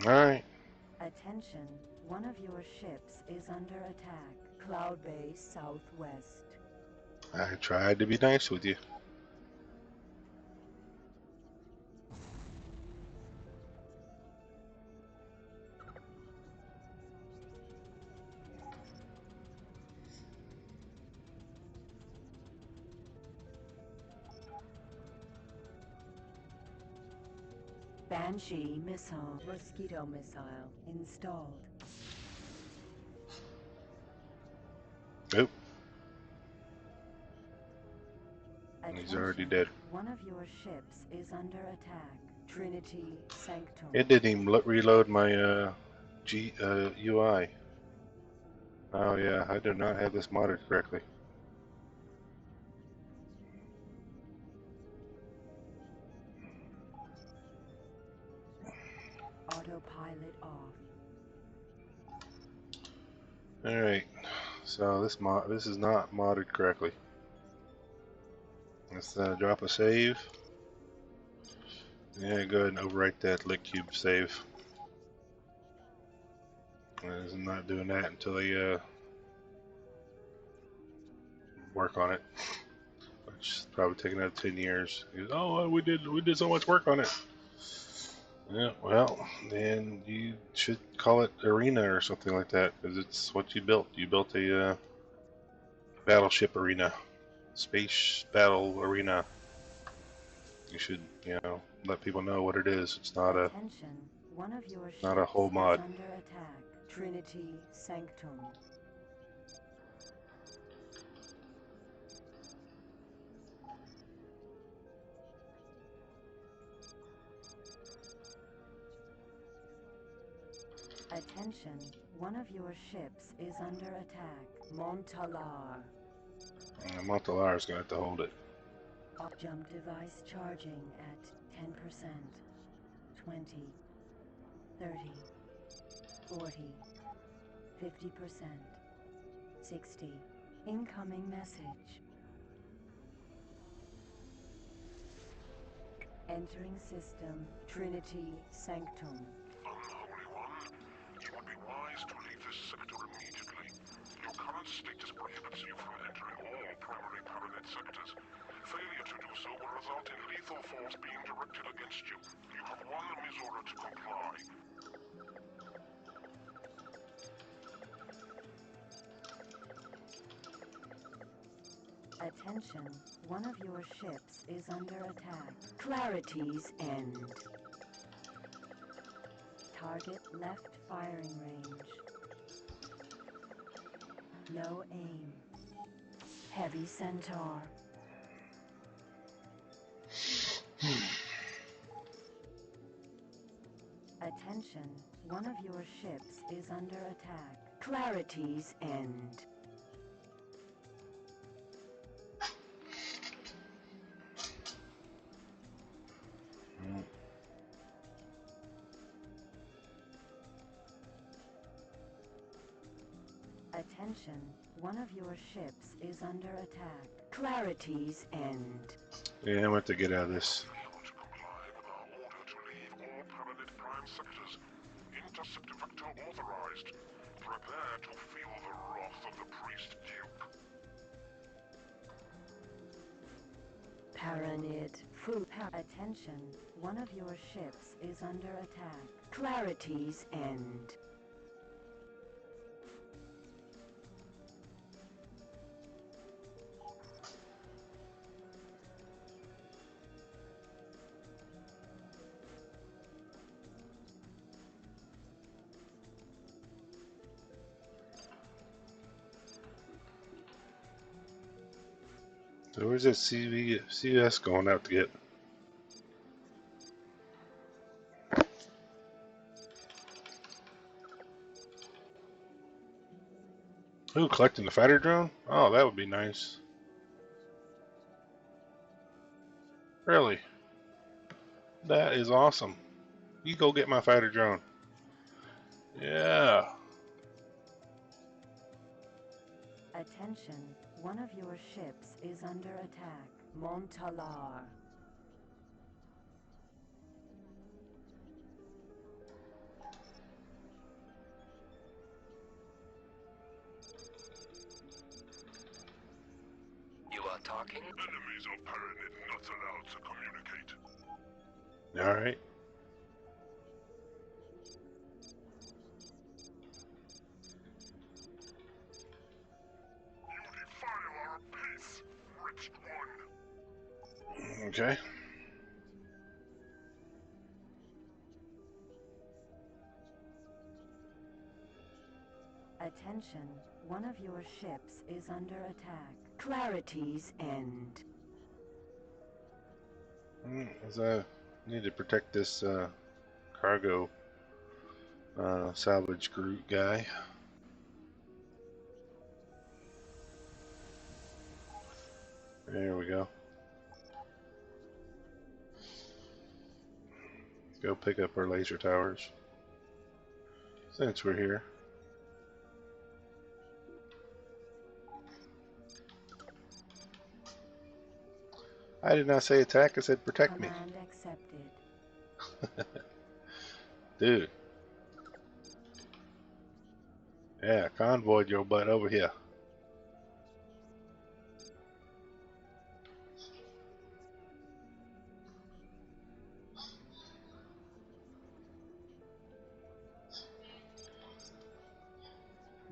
Alright. Attention, one of your ships is under attack. Cloud Base Southwest. I tried to be nice with you. Banshee missile. Mosquito missile installed. Nope, he's already Attention. dead. One of your ships is under attack. Trinity Sanctum. It didn't even reload my UI. Oh yeah, I do not have this modded correctly. Autopilot off. Alright, so this is not modded correctly. Let's drop a save. Yeah, go ahead and overwrite that LickCube save. I'm not doing that until they work on it. Which is probably taking another 10 years. He goes, oh, we did so much work on it. Yeah, well, then you should call it Arena or something like that, because it's what you built. You built a battleship arena, space battle arena. You should, let people know what it is. It's not a Attention. One of your ships not a whole mod. is under attack. Trinity Sanctum. Attention. One of your ships is under attack. Montalar. Montalar is going to have to hold it. Jump device charging at 10%. 20. 30. 40. 50%. 60. Incoming message. Entering system. Trinity Sanctum. Unholy One, you would be wise to leave this sector immediately. Your current status prohibits you from entering all primary Paranet sectors. Failure to do so will result in lethal force being directed against you. You have 1 Missouri to comply. Attention. One of your ships is under attack. Clarity's end. Target left firing range. No aim. Heavy Centaur. Attention. One of your ships is under attack. Clarity's end. Attention. One of your ships is under attack. Clarity's end. Yeah, I'm going to have to get out of this. Fail to comply with our order to leave all Paranet prime sectors. Intercept vector authorized. Prepare to feel the wrath of the Priest Duke. Paranid. Attention. One of your ships is under attack. Clarity's end. So where's that CS going out to get? Ooh, collecting the fighter drone? Oh, that would be nice. Really? That is awesome. You go get my fighter drone. Yeah. Attention. One of your ships is under attack. Montalar. You are talking? Enemies of Paranet not allowed to communicate. Alright. You defile our peace, wretched one. Okay. Attention, one of your ships is under attack. Clarity's end. As I need to protect this cargo salvage group guy. There we go. Let's go pick up our laser towers since we're here. I did not say attack, I said protect me. Command accepted. Dude. Yeah, convoy your butt over here.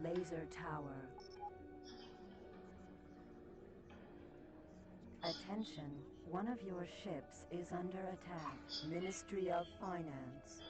Laser tower. Attention, one of your ships is under attack. Ministry of Finance.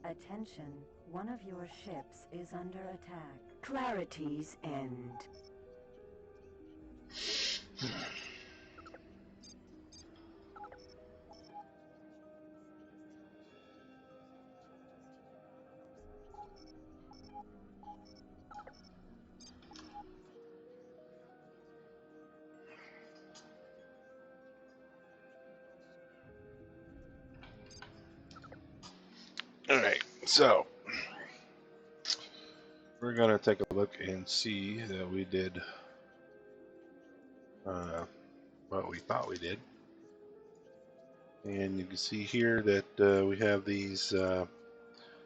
Attention, one of your ships is under attack. Clarity's end. Alright, so we're going to take a look and see that we did what we thought we did. And you can see here that we have these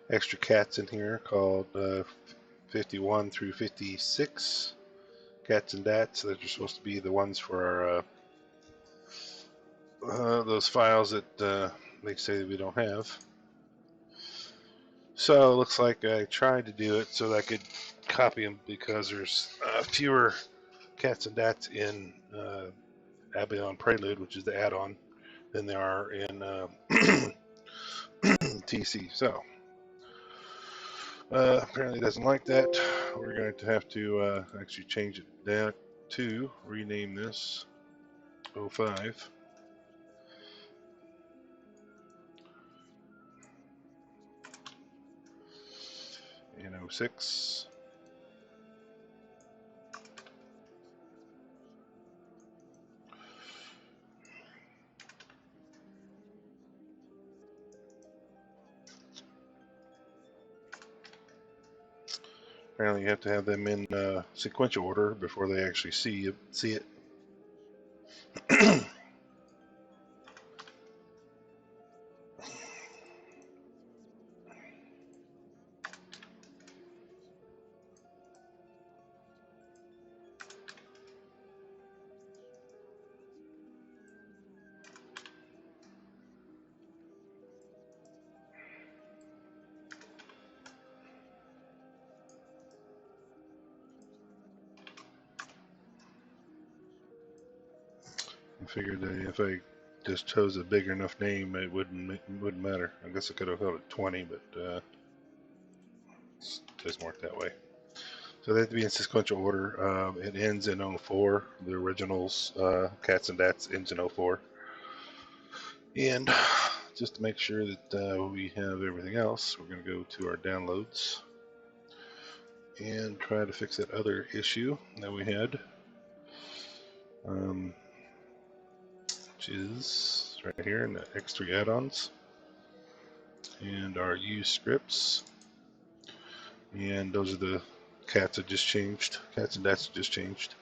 extra cats in here called 51 through 56 cats and dats that are supposed to be the ones for our those files that they say that we don't have. So it looks like I tried to do it so that I could copy them because there's fewer cats and dats in Abaddon Prelude, which is the add-on, than there are in TC. So apparently it doesn't like that. We're going to have to actually change it down to rename this 05. And 06. Apparently you have to have them in sequential order before they actually see it. I figured that if I just chose a big enough name, it wouldn't matter. I guess I could have held it 20, but it doesn't work that way. So they have to be in sequential order. It ends in 04. The originals, Cats and Dats, ends in 04. And just to make sure that we have everything else, we're going to go to our downloads and try to fix that other issue that we had. Which is right here in the X3 add-ons and our use scripts, and those are the cats that just changed. Cats and dats just changed.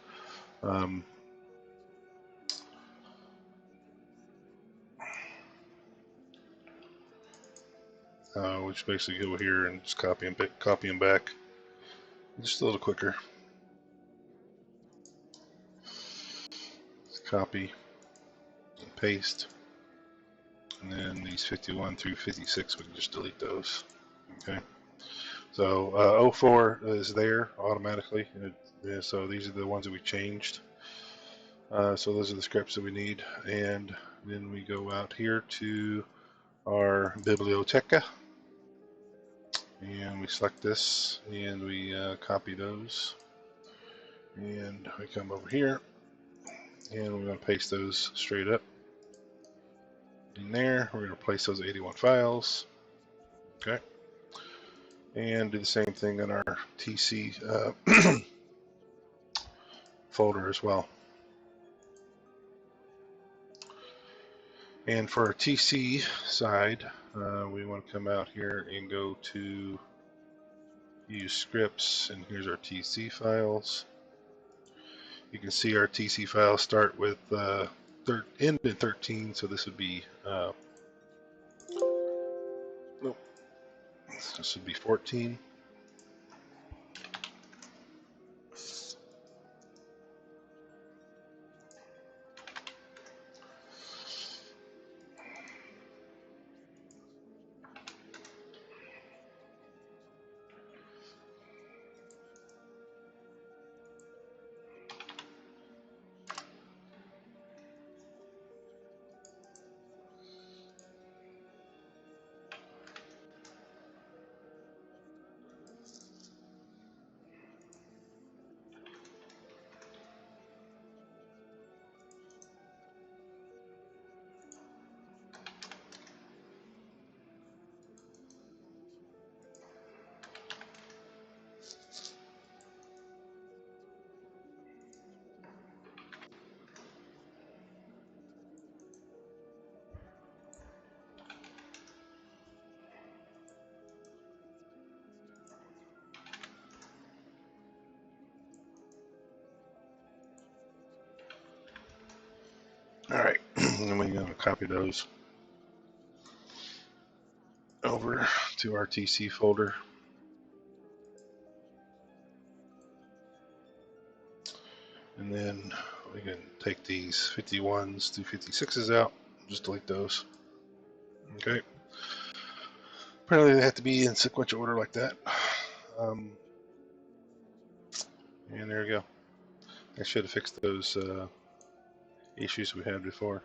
which basically go here and just copy and back, just a little quicker. Let's copy and paste, and then these 51 through 56, we can just delete those. Okay. So 04 is there automatically. So these are the ones that we changed. So those are the scripts that we need, and then we go out here to our biblioteca, and we select this, and we copy those, and we come over here, and we're going to paste those straight up in there. We're going to replace those 81 files, okay, and do the same thing in our TC folder as well. And for our TC side, we want to come out here and go to use scripts, and here's our TC files. You can see our TC files start with end in 13, so this would be nope, this would be 14. All right, and we're going to copy those over to our TC folder. And then we can take these 51s through 56s out, just delete those. Okay. Apparently they have to be in sequential order like that. And there we go. I should have fixed those issues we had before.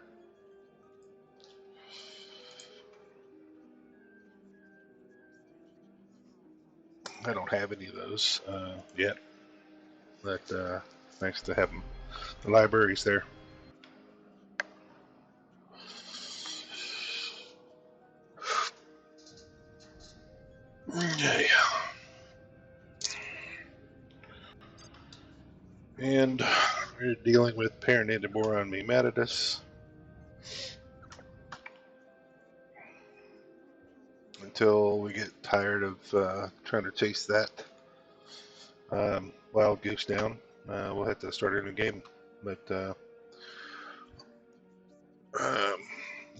I don't have any of those yet, but thanks to having the libraries there. Okay. And we're dealing with parent antiboron nematodes until we get tired of trying to chase that wild goose down. We'll have to start a new game, but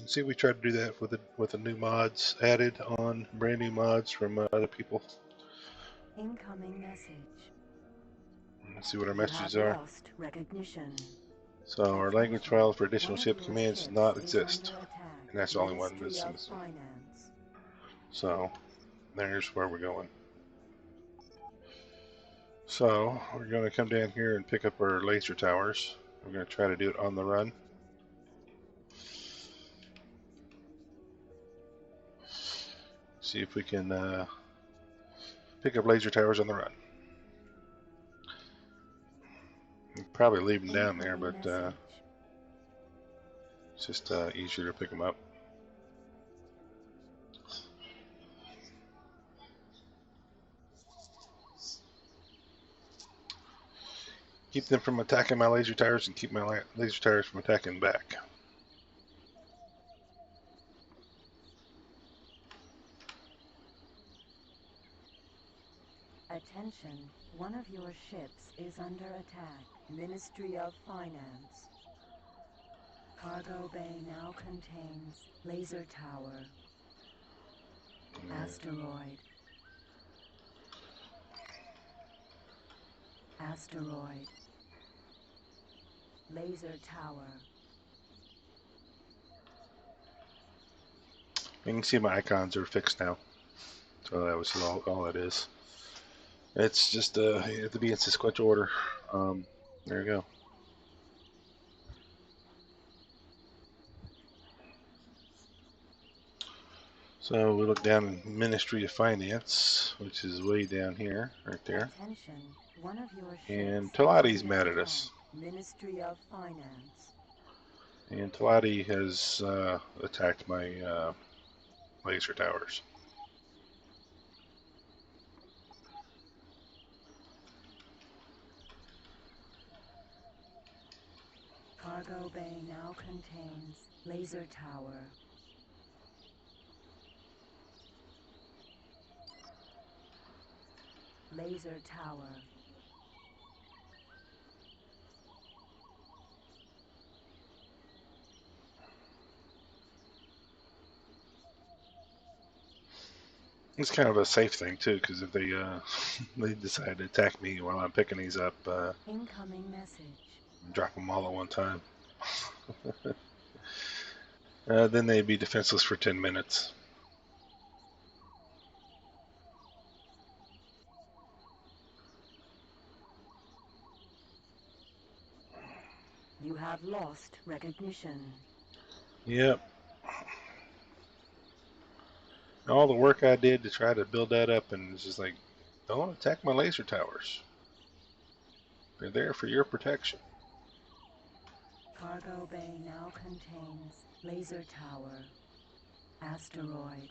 see, we tried to do that with the new mods added on, brand new mods from other people. Incoming message. Let's see what our You messages have are. lost recognition. So our language files for additional ship commands do not exist, and that's the only one that's missing. So there's where we're going. So we're going to come down here and pick up our laser towers. We're going to try to do it on the run. See if we can pick up laser towers on the run. We'll probably leave them down there, but it's just easier to pick them up. Keep them from attacking my laser towers and keep my laser towers from attacking back. Attention, one of your ships is under attack. Ministry of Finance. Cargo bay now contains laser tower. Asteroid. Asteroid. Laser tower. You can see my icons are fixed now. So that was all that is. It's just you have to be in sequential order. There you go. So we look down in Ministry of Finance, which is way down here, right there. Attention, one of your And ships Talati's is mad under at us. attack. Ministry of Finance. And Talati has attacked my laser towers. Cargo bay now contains laser tower. Laser tower. It's kind of a safe thing too, because if they they decide to attack me while I'm picking these up, Incoming message. drop them all at one time. Then they'd be defenseless for 10 minutes. You have lost recognition. Yep. All the work I did to try to build that up, and it's just like, don't attack my laser towers. They're there for your protection. Cargo bay now contains laser tower. Asteroid.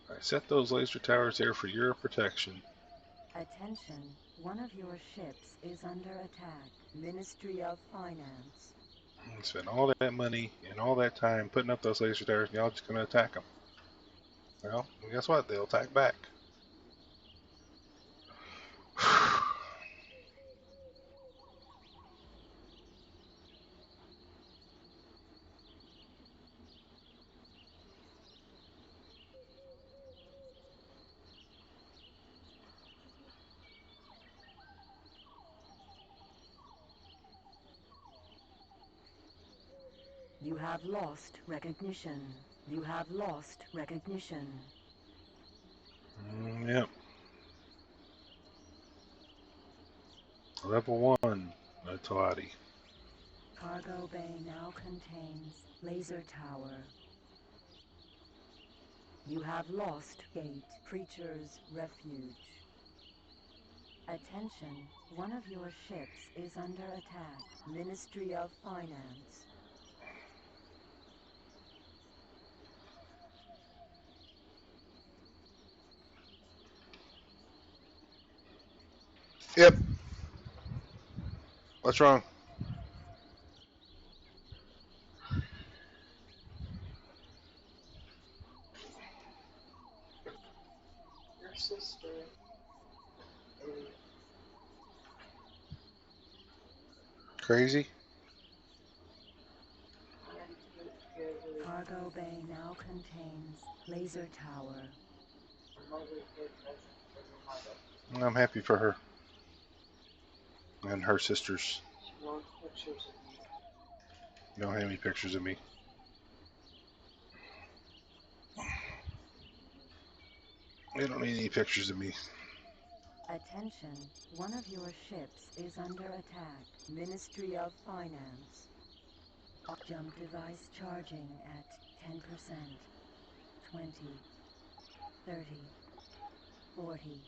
I set those laser towers there for your protection. Attention, one of your ships is under attack. Ministry of Finance. I spent all that money and all that time putting up those laser towers, and y'all just gonna attack them. Well, guess what? They'll attack back. You have lost recognition. You have lost recognition. Yep. Level 1, Talati. Cargo bay now contains laser tower. You have lost gate. Creature's refuge. Attention, one of your ships is under attack. Ministry of Finance. Yep. What's wrong? Your sister. Crazy? Cargo bay now contains laser tower. I'm happy for her. And her sisters. She wants pictures of you. You don't have any pictures of me. You don't need any pictures of me. Attention, one of your ships is under attack. Ministry of Finance. Jump device charging at 10%, 20, 30, 40,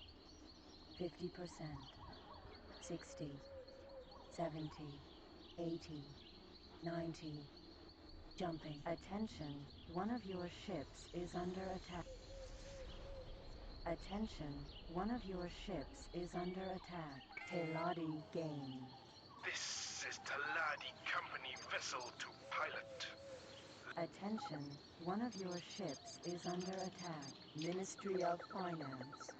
50%, 60, 70, 80, 90. Jumping. Attention, one of your ships is under attack. Attention, one of your ships is under attack. Teladi gain. This is Taladi Company vessel to pilot. Attention, one of your ships is under attack. Ministry of Finance.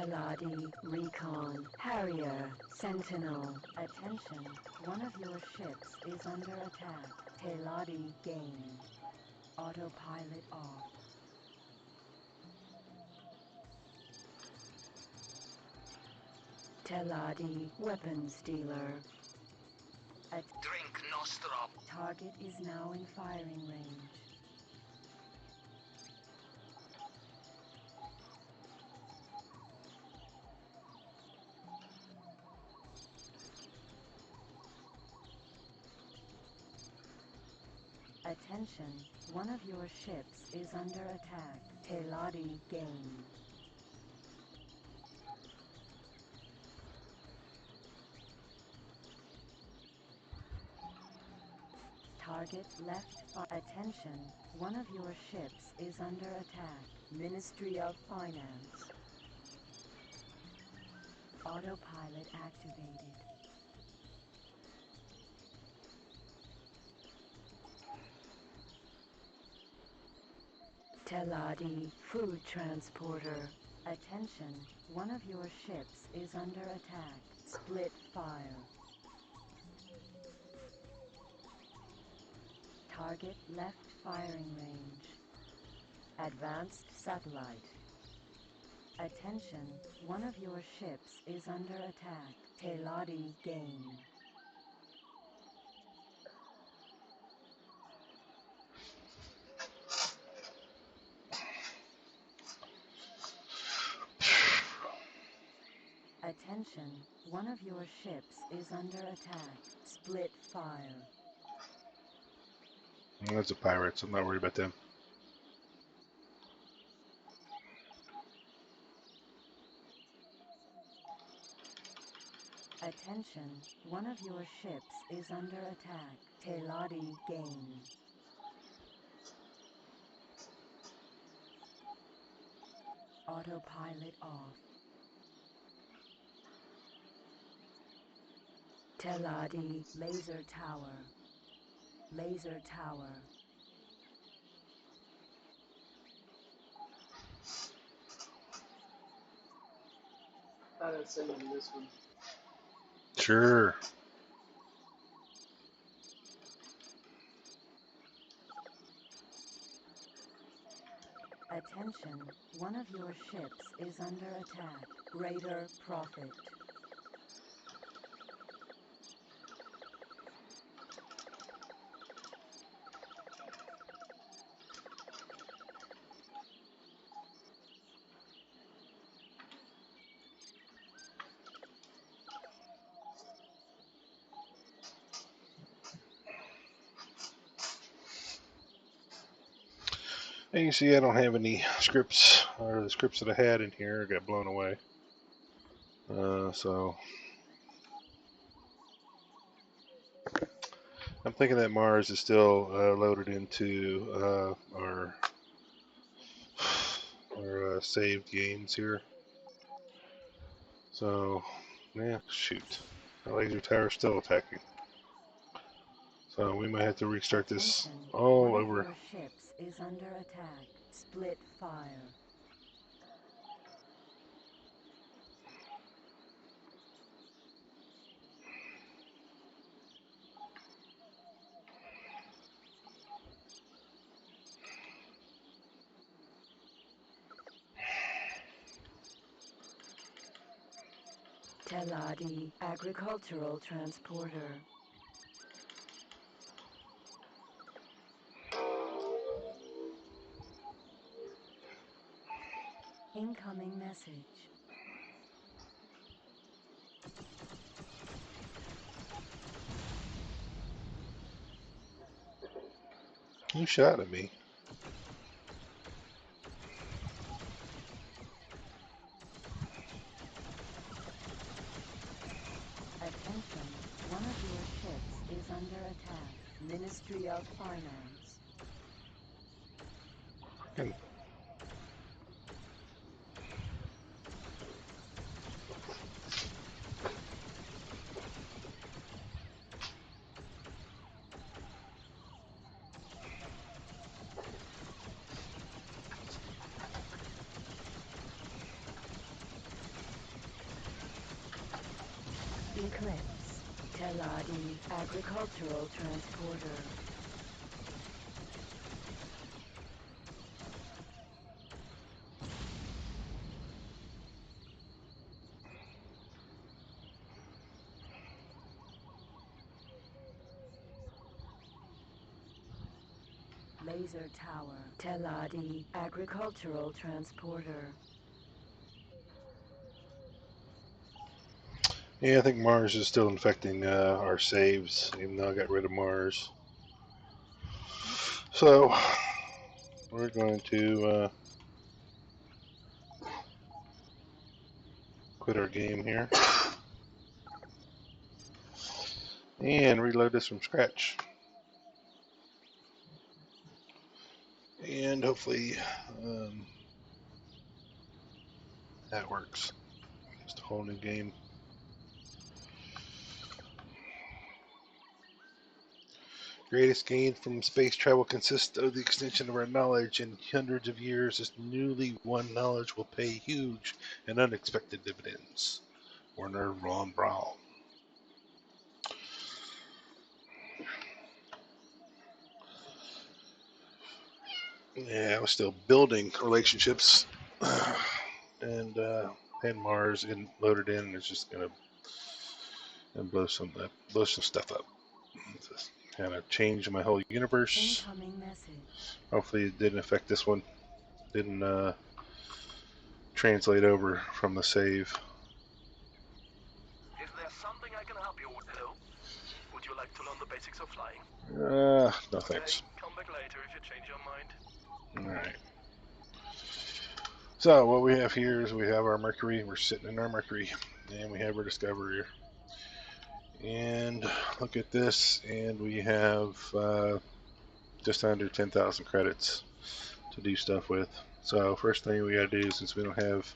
Teladi, Recon, Harrier, Sentinel. Attention, one of your ships is under attack. Teladi gain. Autopilot off. Teladi, weapons dealer. Drink nostrum. Target is now in firing range. Attention, one of your ships is under attack. Teladi gain. Target left. Attention, one of your ships is under attack. Ministry of Finance. Autopilot activated. Teladi, food transporter. Attention, one of your ships is under attack. Split fire. Target left firing range. Advanced satellite. Attention, one of your ships is under attack. Teladi gain. Attention, one of your ships is under attack. Split fire. That's a pirates. I'm not worried about them. Attention, one of your ships is under attack. Teladi gain. Autopilot off. Teladi, laser tower. Laser tower. I didn't send him this one. Sure. Attention, one of your ships is under attack. Greater profit. And you see I don't have any scripts, or the scripts that I had in here got blown away. So I'm thinking that Mars is still loaded into our saved games here. So, yeah, shoot. The laser tower's still attacking. So we might have to restart this Attention, all one of over. your ships is under attack. Split fire. Teladi, agricultural transporter. Incoming message. Who shot at me? Attention, one of your ships is under attack. Ministry of Finance. And Eclipse. Teladi. Agricultural transporter. Laser tower. Teladi. Agricultural transporter. Yeah, I think Mars is still infecting our saves, even though I got rid of Mars. So we're going to quit our game here and reload this from scratch. And hopefully that works. Just a whole new game. Greatest gain from space travel consists of the extension of our knowledge. In hundreds of years, this newly won knowledge will pay huge and unexpected dividends. Werner von Braun. Yeah, I was still building relationships, and Mars and loaded in, and it's just gonna blow some stuff up. Just kind of change my whole universe. Incoming message. Hopefully, it didn't affect this one. Didn't translate over from the save. Is there something I can help you with? Hello? Would you like to learn the basics of flying? No thanks. Okay, come back later if you change your mind. Alright. So what we have here is we have our Mercury. We're sitting in our Mercury, and we have our Discovery. And look at this, and we have just under 10,000 credits to do stuff with. So first thing we got to do, since we don't have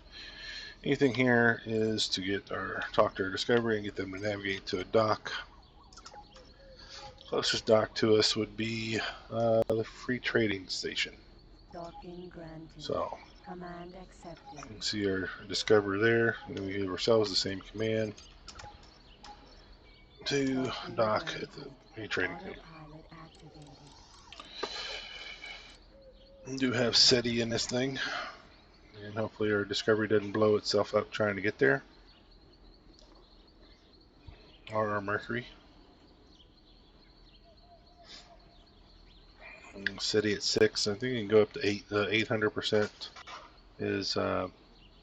anything here, is to talk to our Discovery and get them to navigate to a dock. Closest dock to us would be the free trading station. Docking granted. So Command accepted. you can see our Discovery there, and then we give ourselves the same command to dock at the free trading station. Autopilot activated. We do have SETI in this thing, and hopefully our Discovery doesn't blow itself up trying to get there. Or our Mercury. SETI at 6. I think you can go up to 800% is the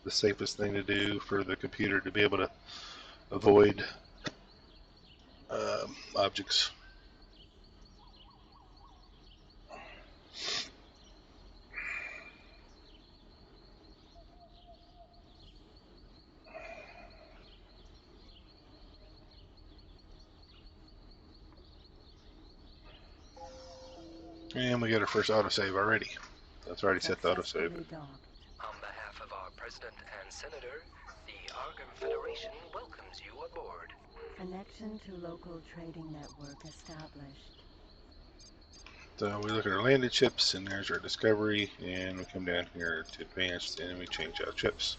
safest thing to do for the computer to be able to avoid objects. And we got our first autosave already. That's already set the autosave. On behalf of our President and Senator, the Argon Federation welcomes you aboard. Connection to local trading network established. So we look at our landed ships, and there's our Discovery, and we come down here to advanced, and we change out ships.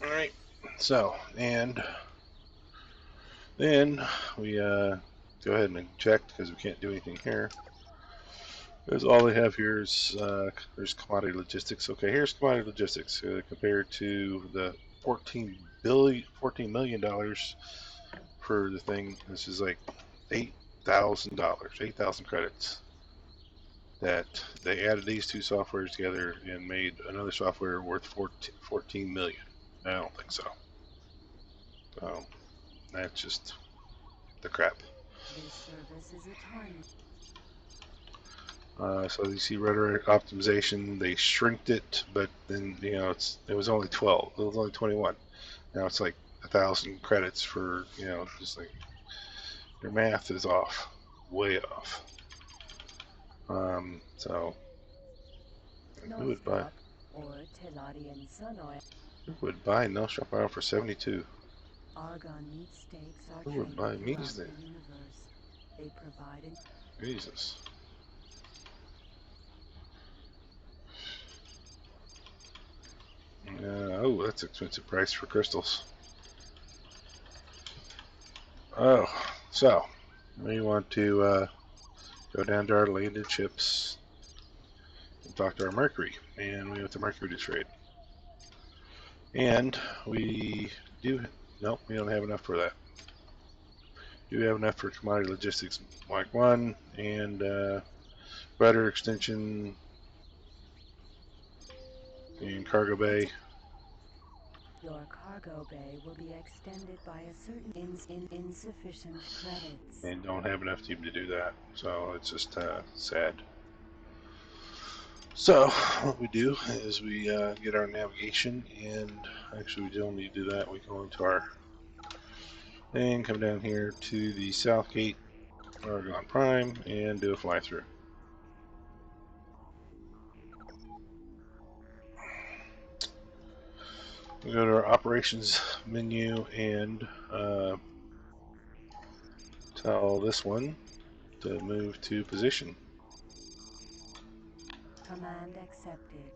Alright, so, and then we go ahead and check, because we can't do anything here. Because all they have here is there's commodity logistics. Okay, here's commodity logistics compared to the $14 million for the thing. This is like $8,000, 8,000 credits. That they added these two softwares together and made another software worth 14 million. I don't think so. So that's just the crap. This service is a time. So you see rhetoric optimization, they shrinked it, but then it was only 12. It was only 21. Now it's like 1,000 credits for just like your math is off, way off. So who would buy? Or Teladian sun oil. Who would buy Nostrop oil for 72? Argon meat steaks are Who would buy traded meats throughout then? the universe. They provide Jesus. Oh, that's expensive price for crystals. Oh, so we want to go down to our landed ships and talk to our Mercury, and we want the Mercury to trade. And we do, nope, we don't have enough for that. Do have enough for commodity logistics Mark 1 and rudder extension and cargo bay. Your cargo bay will be extended by a certain insufficient credits. And don't have enough to even do that, so it's just sad. So what we do is we get our navigation, and actually we don't need to do that. We go into our thing, come down here to the South Gate Argon Prime, and do a fly through. We go to our operations menu and tell this one to move to position. Command accepted.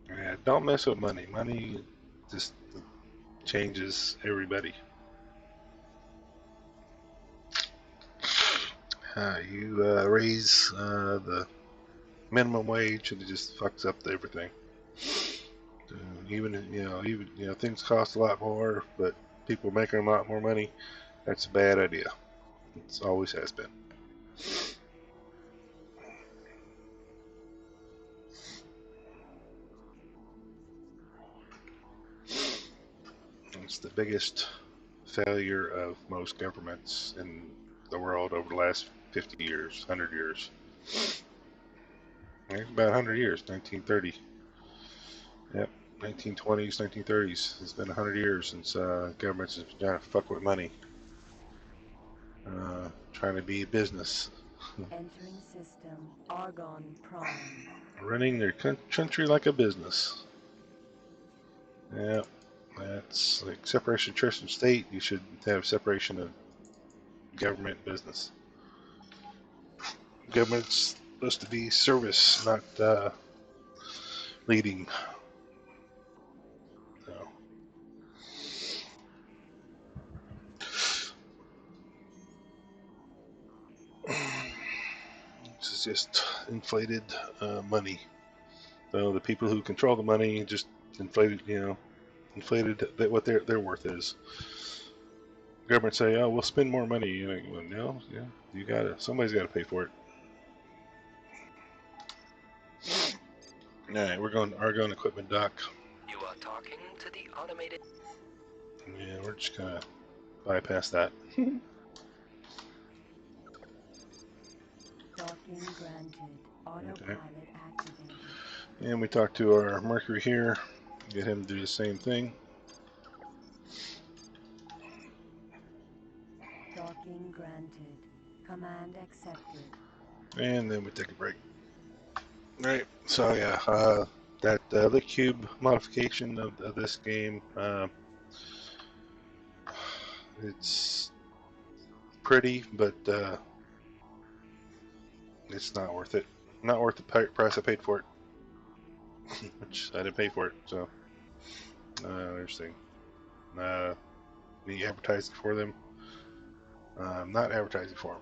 Yeah, don't mess with money. Money just changes everybody. You raise the minimum wage, and it just fucks up everything. Even things cost a lot more, but people making a lot more money. That's a bad idea. It always has been. It's the biggest failure of most governments in the world over the last 50 years, 100 years. About 100 years, 1930. Yep, 1920s, 1930s. It's been 100 years since governments have been trying to fuck with money. Trying to be a business. Entering system Argon Prime. Running their country like a business. Yep, that's like separation of church and state. You should have separation of government and business. Government's supposed to be service, not leading. So. This is just inflated money. So the people who control the money just inflated what their worth is. Government say, "Oh, we'll spend more money." You know, well, no, yeah, somebody's gotta pay for it. All right, we're going to Argon Equipment Dock. You are talking to the automated. Yeah, we're just gonna bypass that. Docking granted. Autopilot activated. And we talk to our Mercury here. Get him to do the same thing. Docking granted. Command accepted. And then we take a break. Alright, so yeah, that the cube modification of this game, it's pretty, but it's not worth it. Not worth the price I paid for it. Which I didn't pay for it, so interesting. Me advertising for them. Not advertising for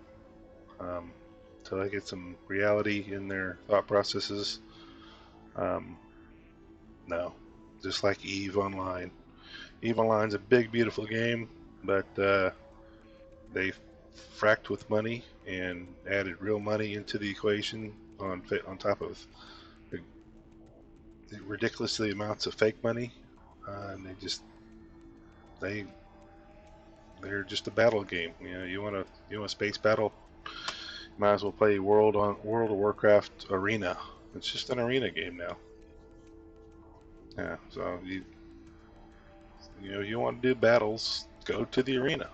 them. Until I get some reality in their thought processes. No. Just like EVE Online. EVE Online's a big, beautiful game, but they fracked with money and added real money into the equation on top of the ridiculously amounts of fake money, and they're just a battle game. You want a space battle, might as well play World of Warcraft Arena. It's just an arena game now. Yeah, so you want to do battles, go to the arena.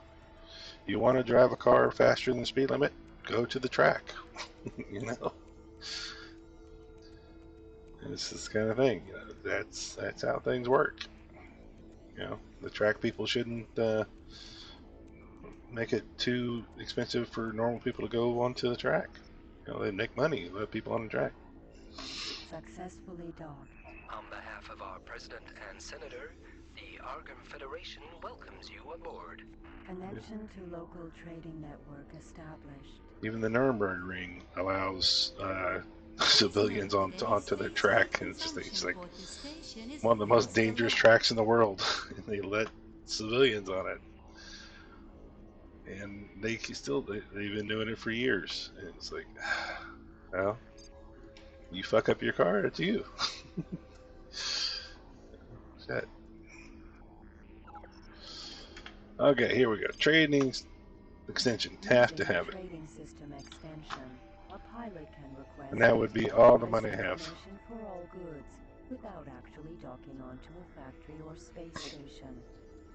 You want to drive a car faster than the speed limit, go to the track. It's this kind of thing. That's how things work. The track people shouldn't make it too expensive for normal people to go onto the track. They make money, let people on the track. Successfully docked. On behalf of our President and Senator, the Argon Federation welcomes you aboard. Connection to local trading network established. Even the Nuremberg allows civilians onto their track, and it's like one of the most dangerous tracks in the world, and they let civilians on it. And they've been doing it for years. And it's like, well, you fuck up your car, it's you. Shit. Okay, here we go. Trading extension. Have to have it. Trading system extension. A pilot can request. And that would be all the money I have. For all goods, without actually docking onto a factory or space station.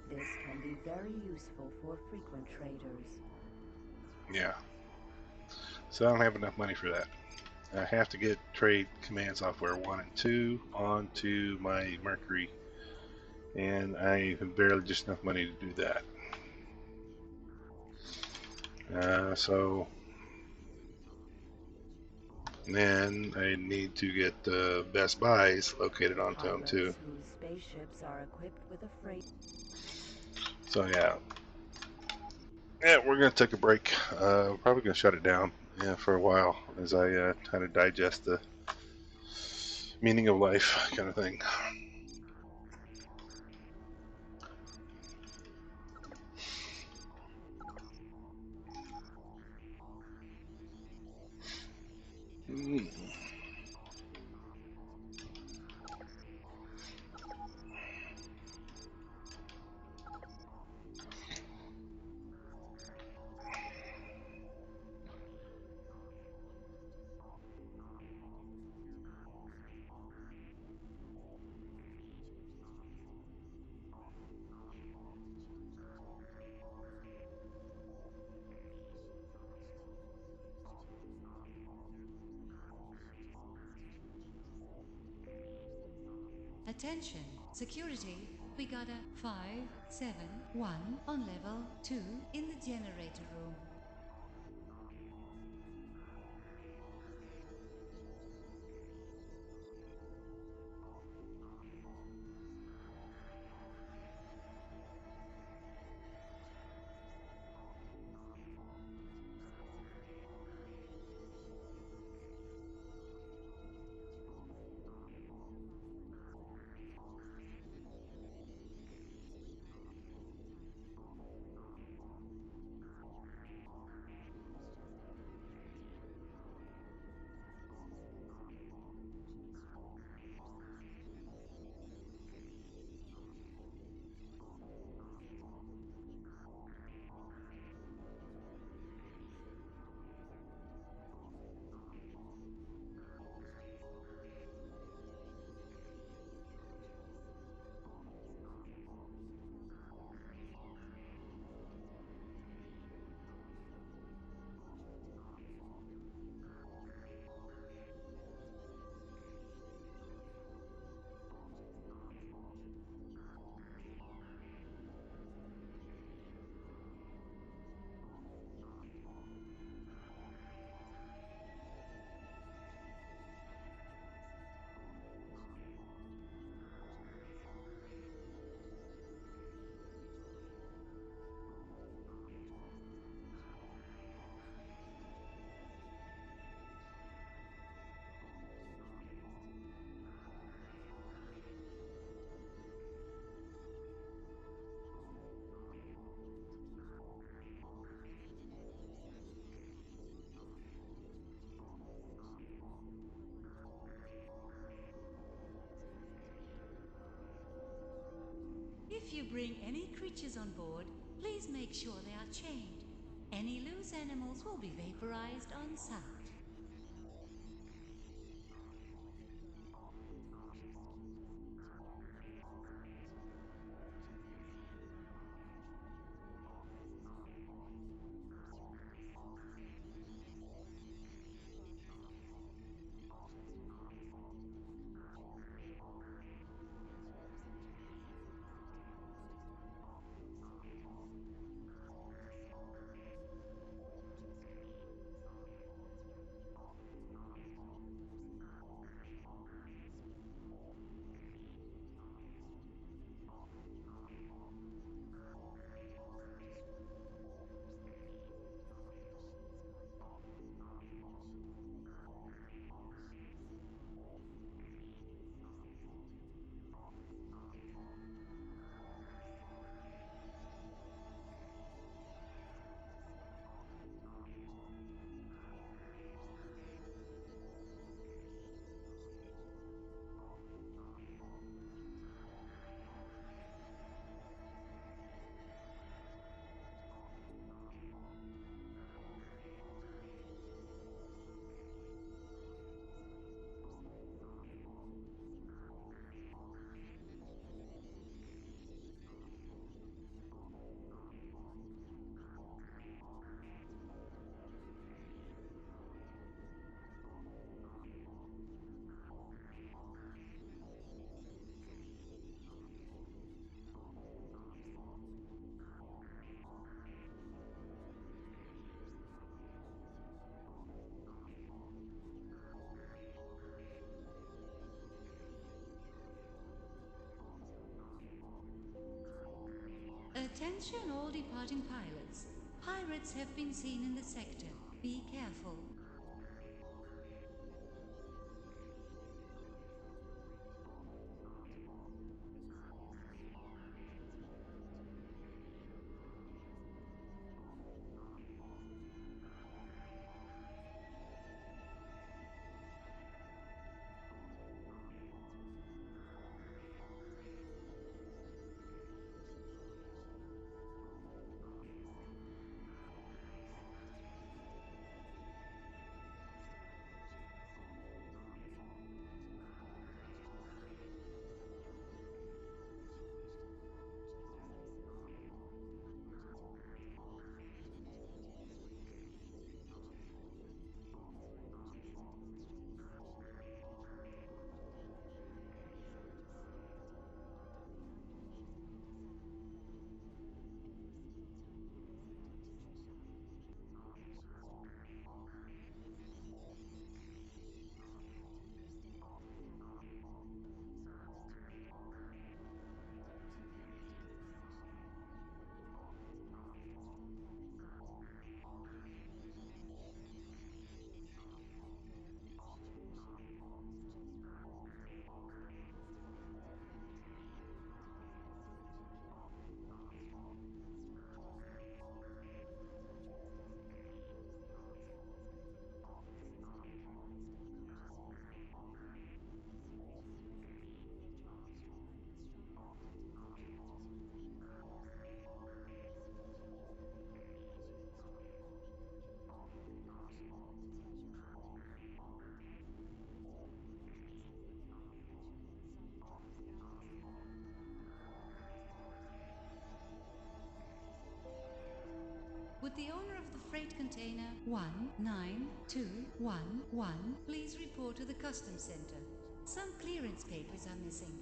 This can be very useful for frequent traders. Yeah. So I don't have enough money for that. I have to get trade command software 1 and 2 onto my Mercury, and I have barely just enough money to do that. So then I need to get Best Buys located onto them too. Whose spaceships are equipped with a freight. So yeah, we're gonna take a break. Probably gonna shut it down for a while as I kind of digest the meaning of life kind of thing. Attention, security. We got a 571 on level 2 in the generator room. If you bring any creatures on board, please make sure they are chained. Any loose animals will be vaporized on sight. Attention all departing pilots. Pirates have been seen in the sector. Be careful. Would the owner of the freight container 19211 please report to the customs center? Some clearance papers are missing.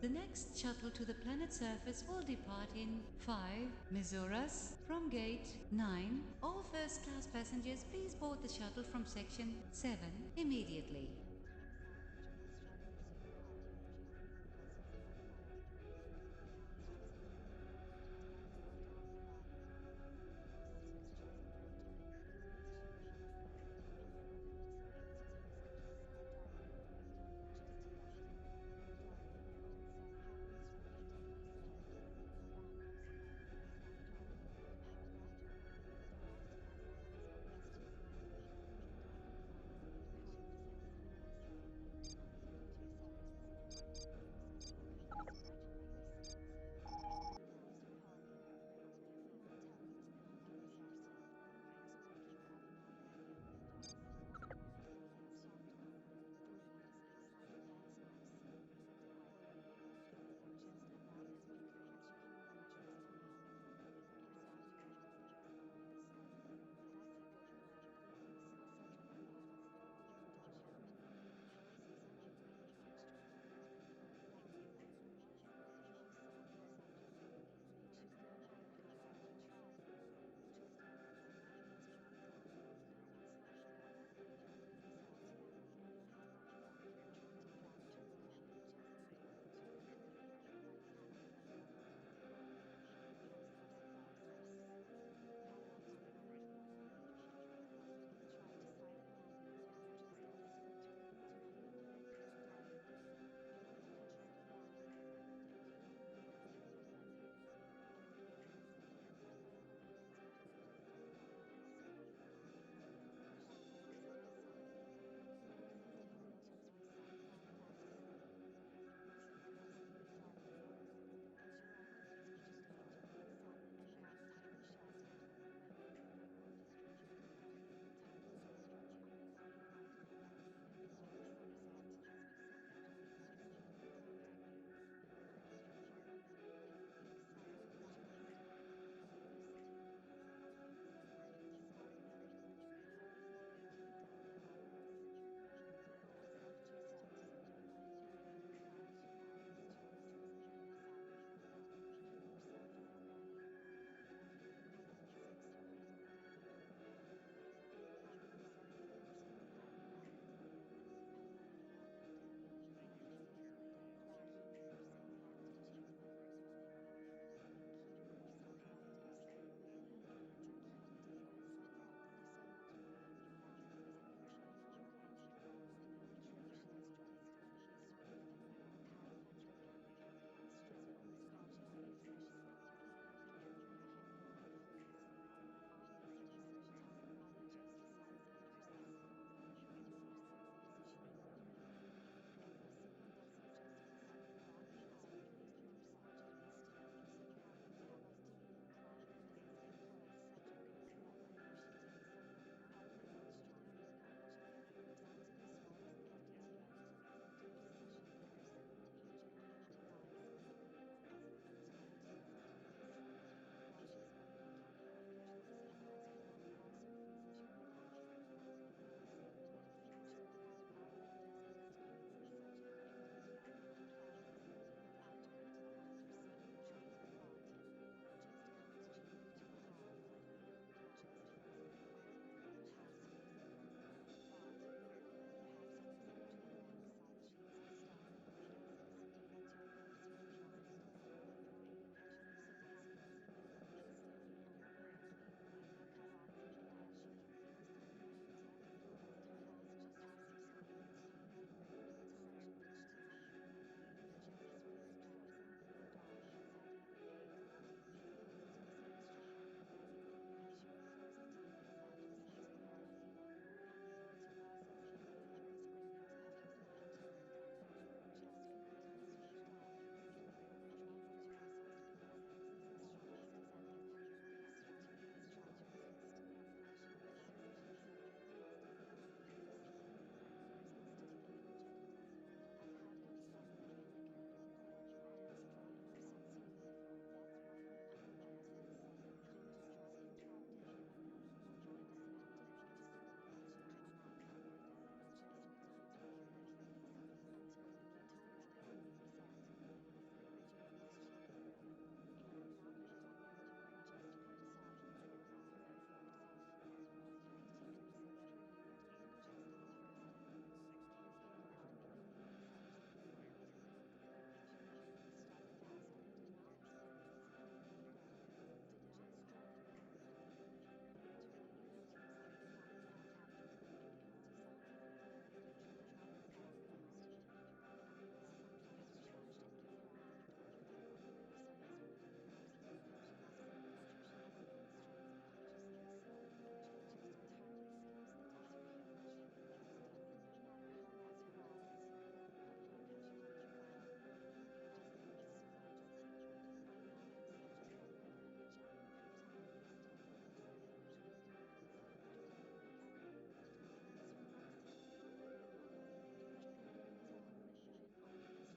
The next shuttle to the planet's surface will depart in 5 Misuras from gate 9. All first-class passengers, please board the shuttle from section 7 immediately.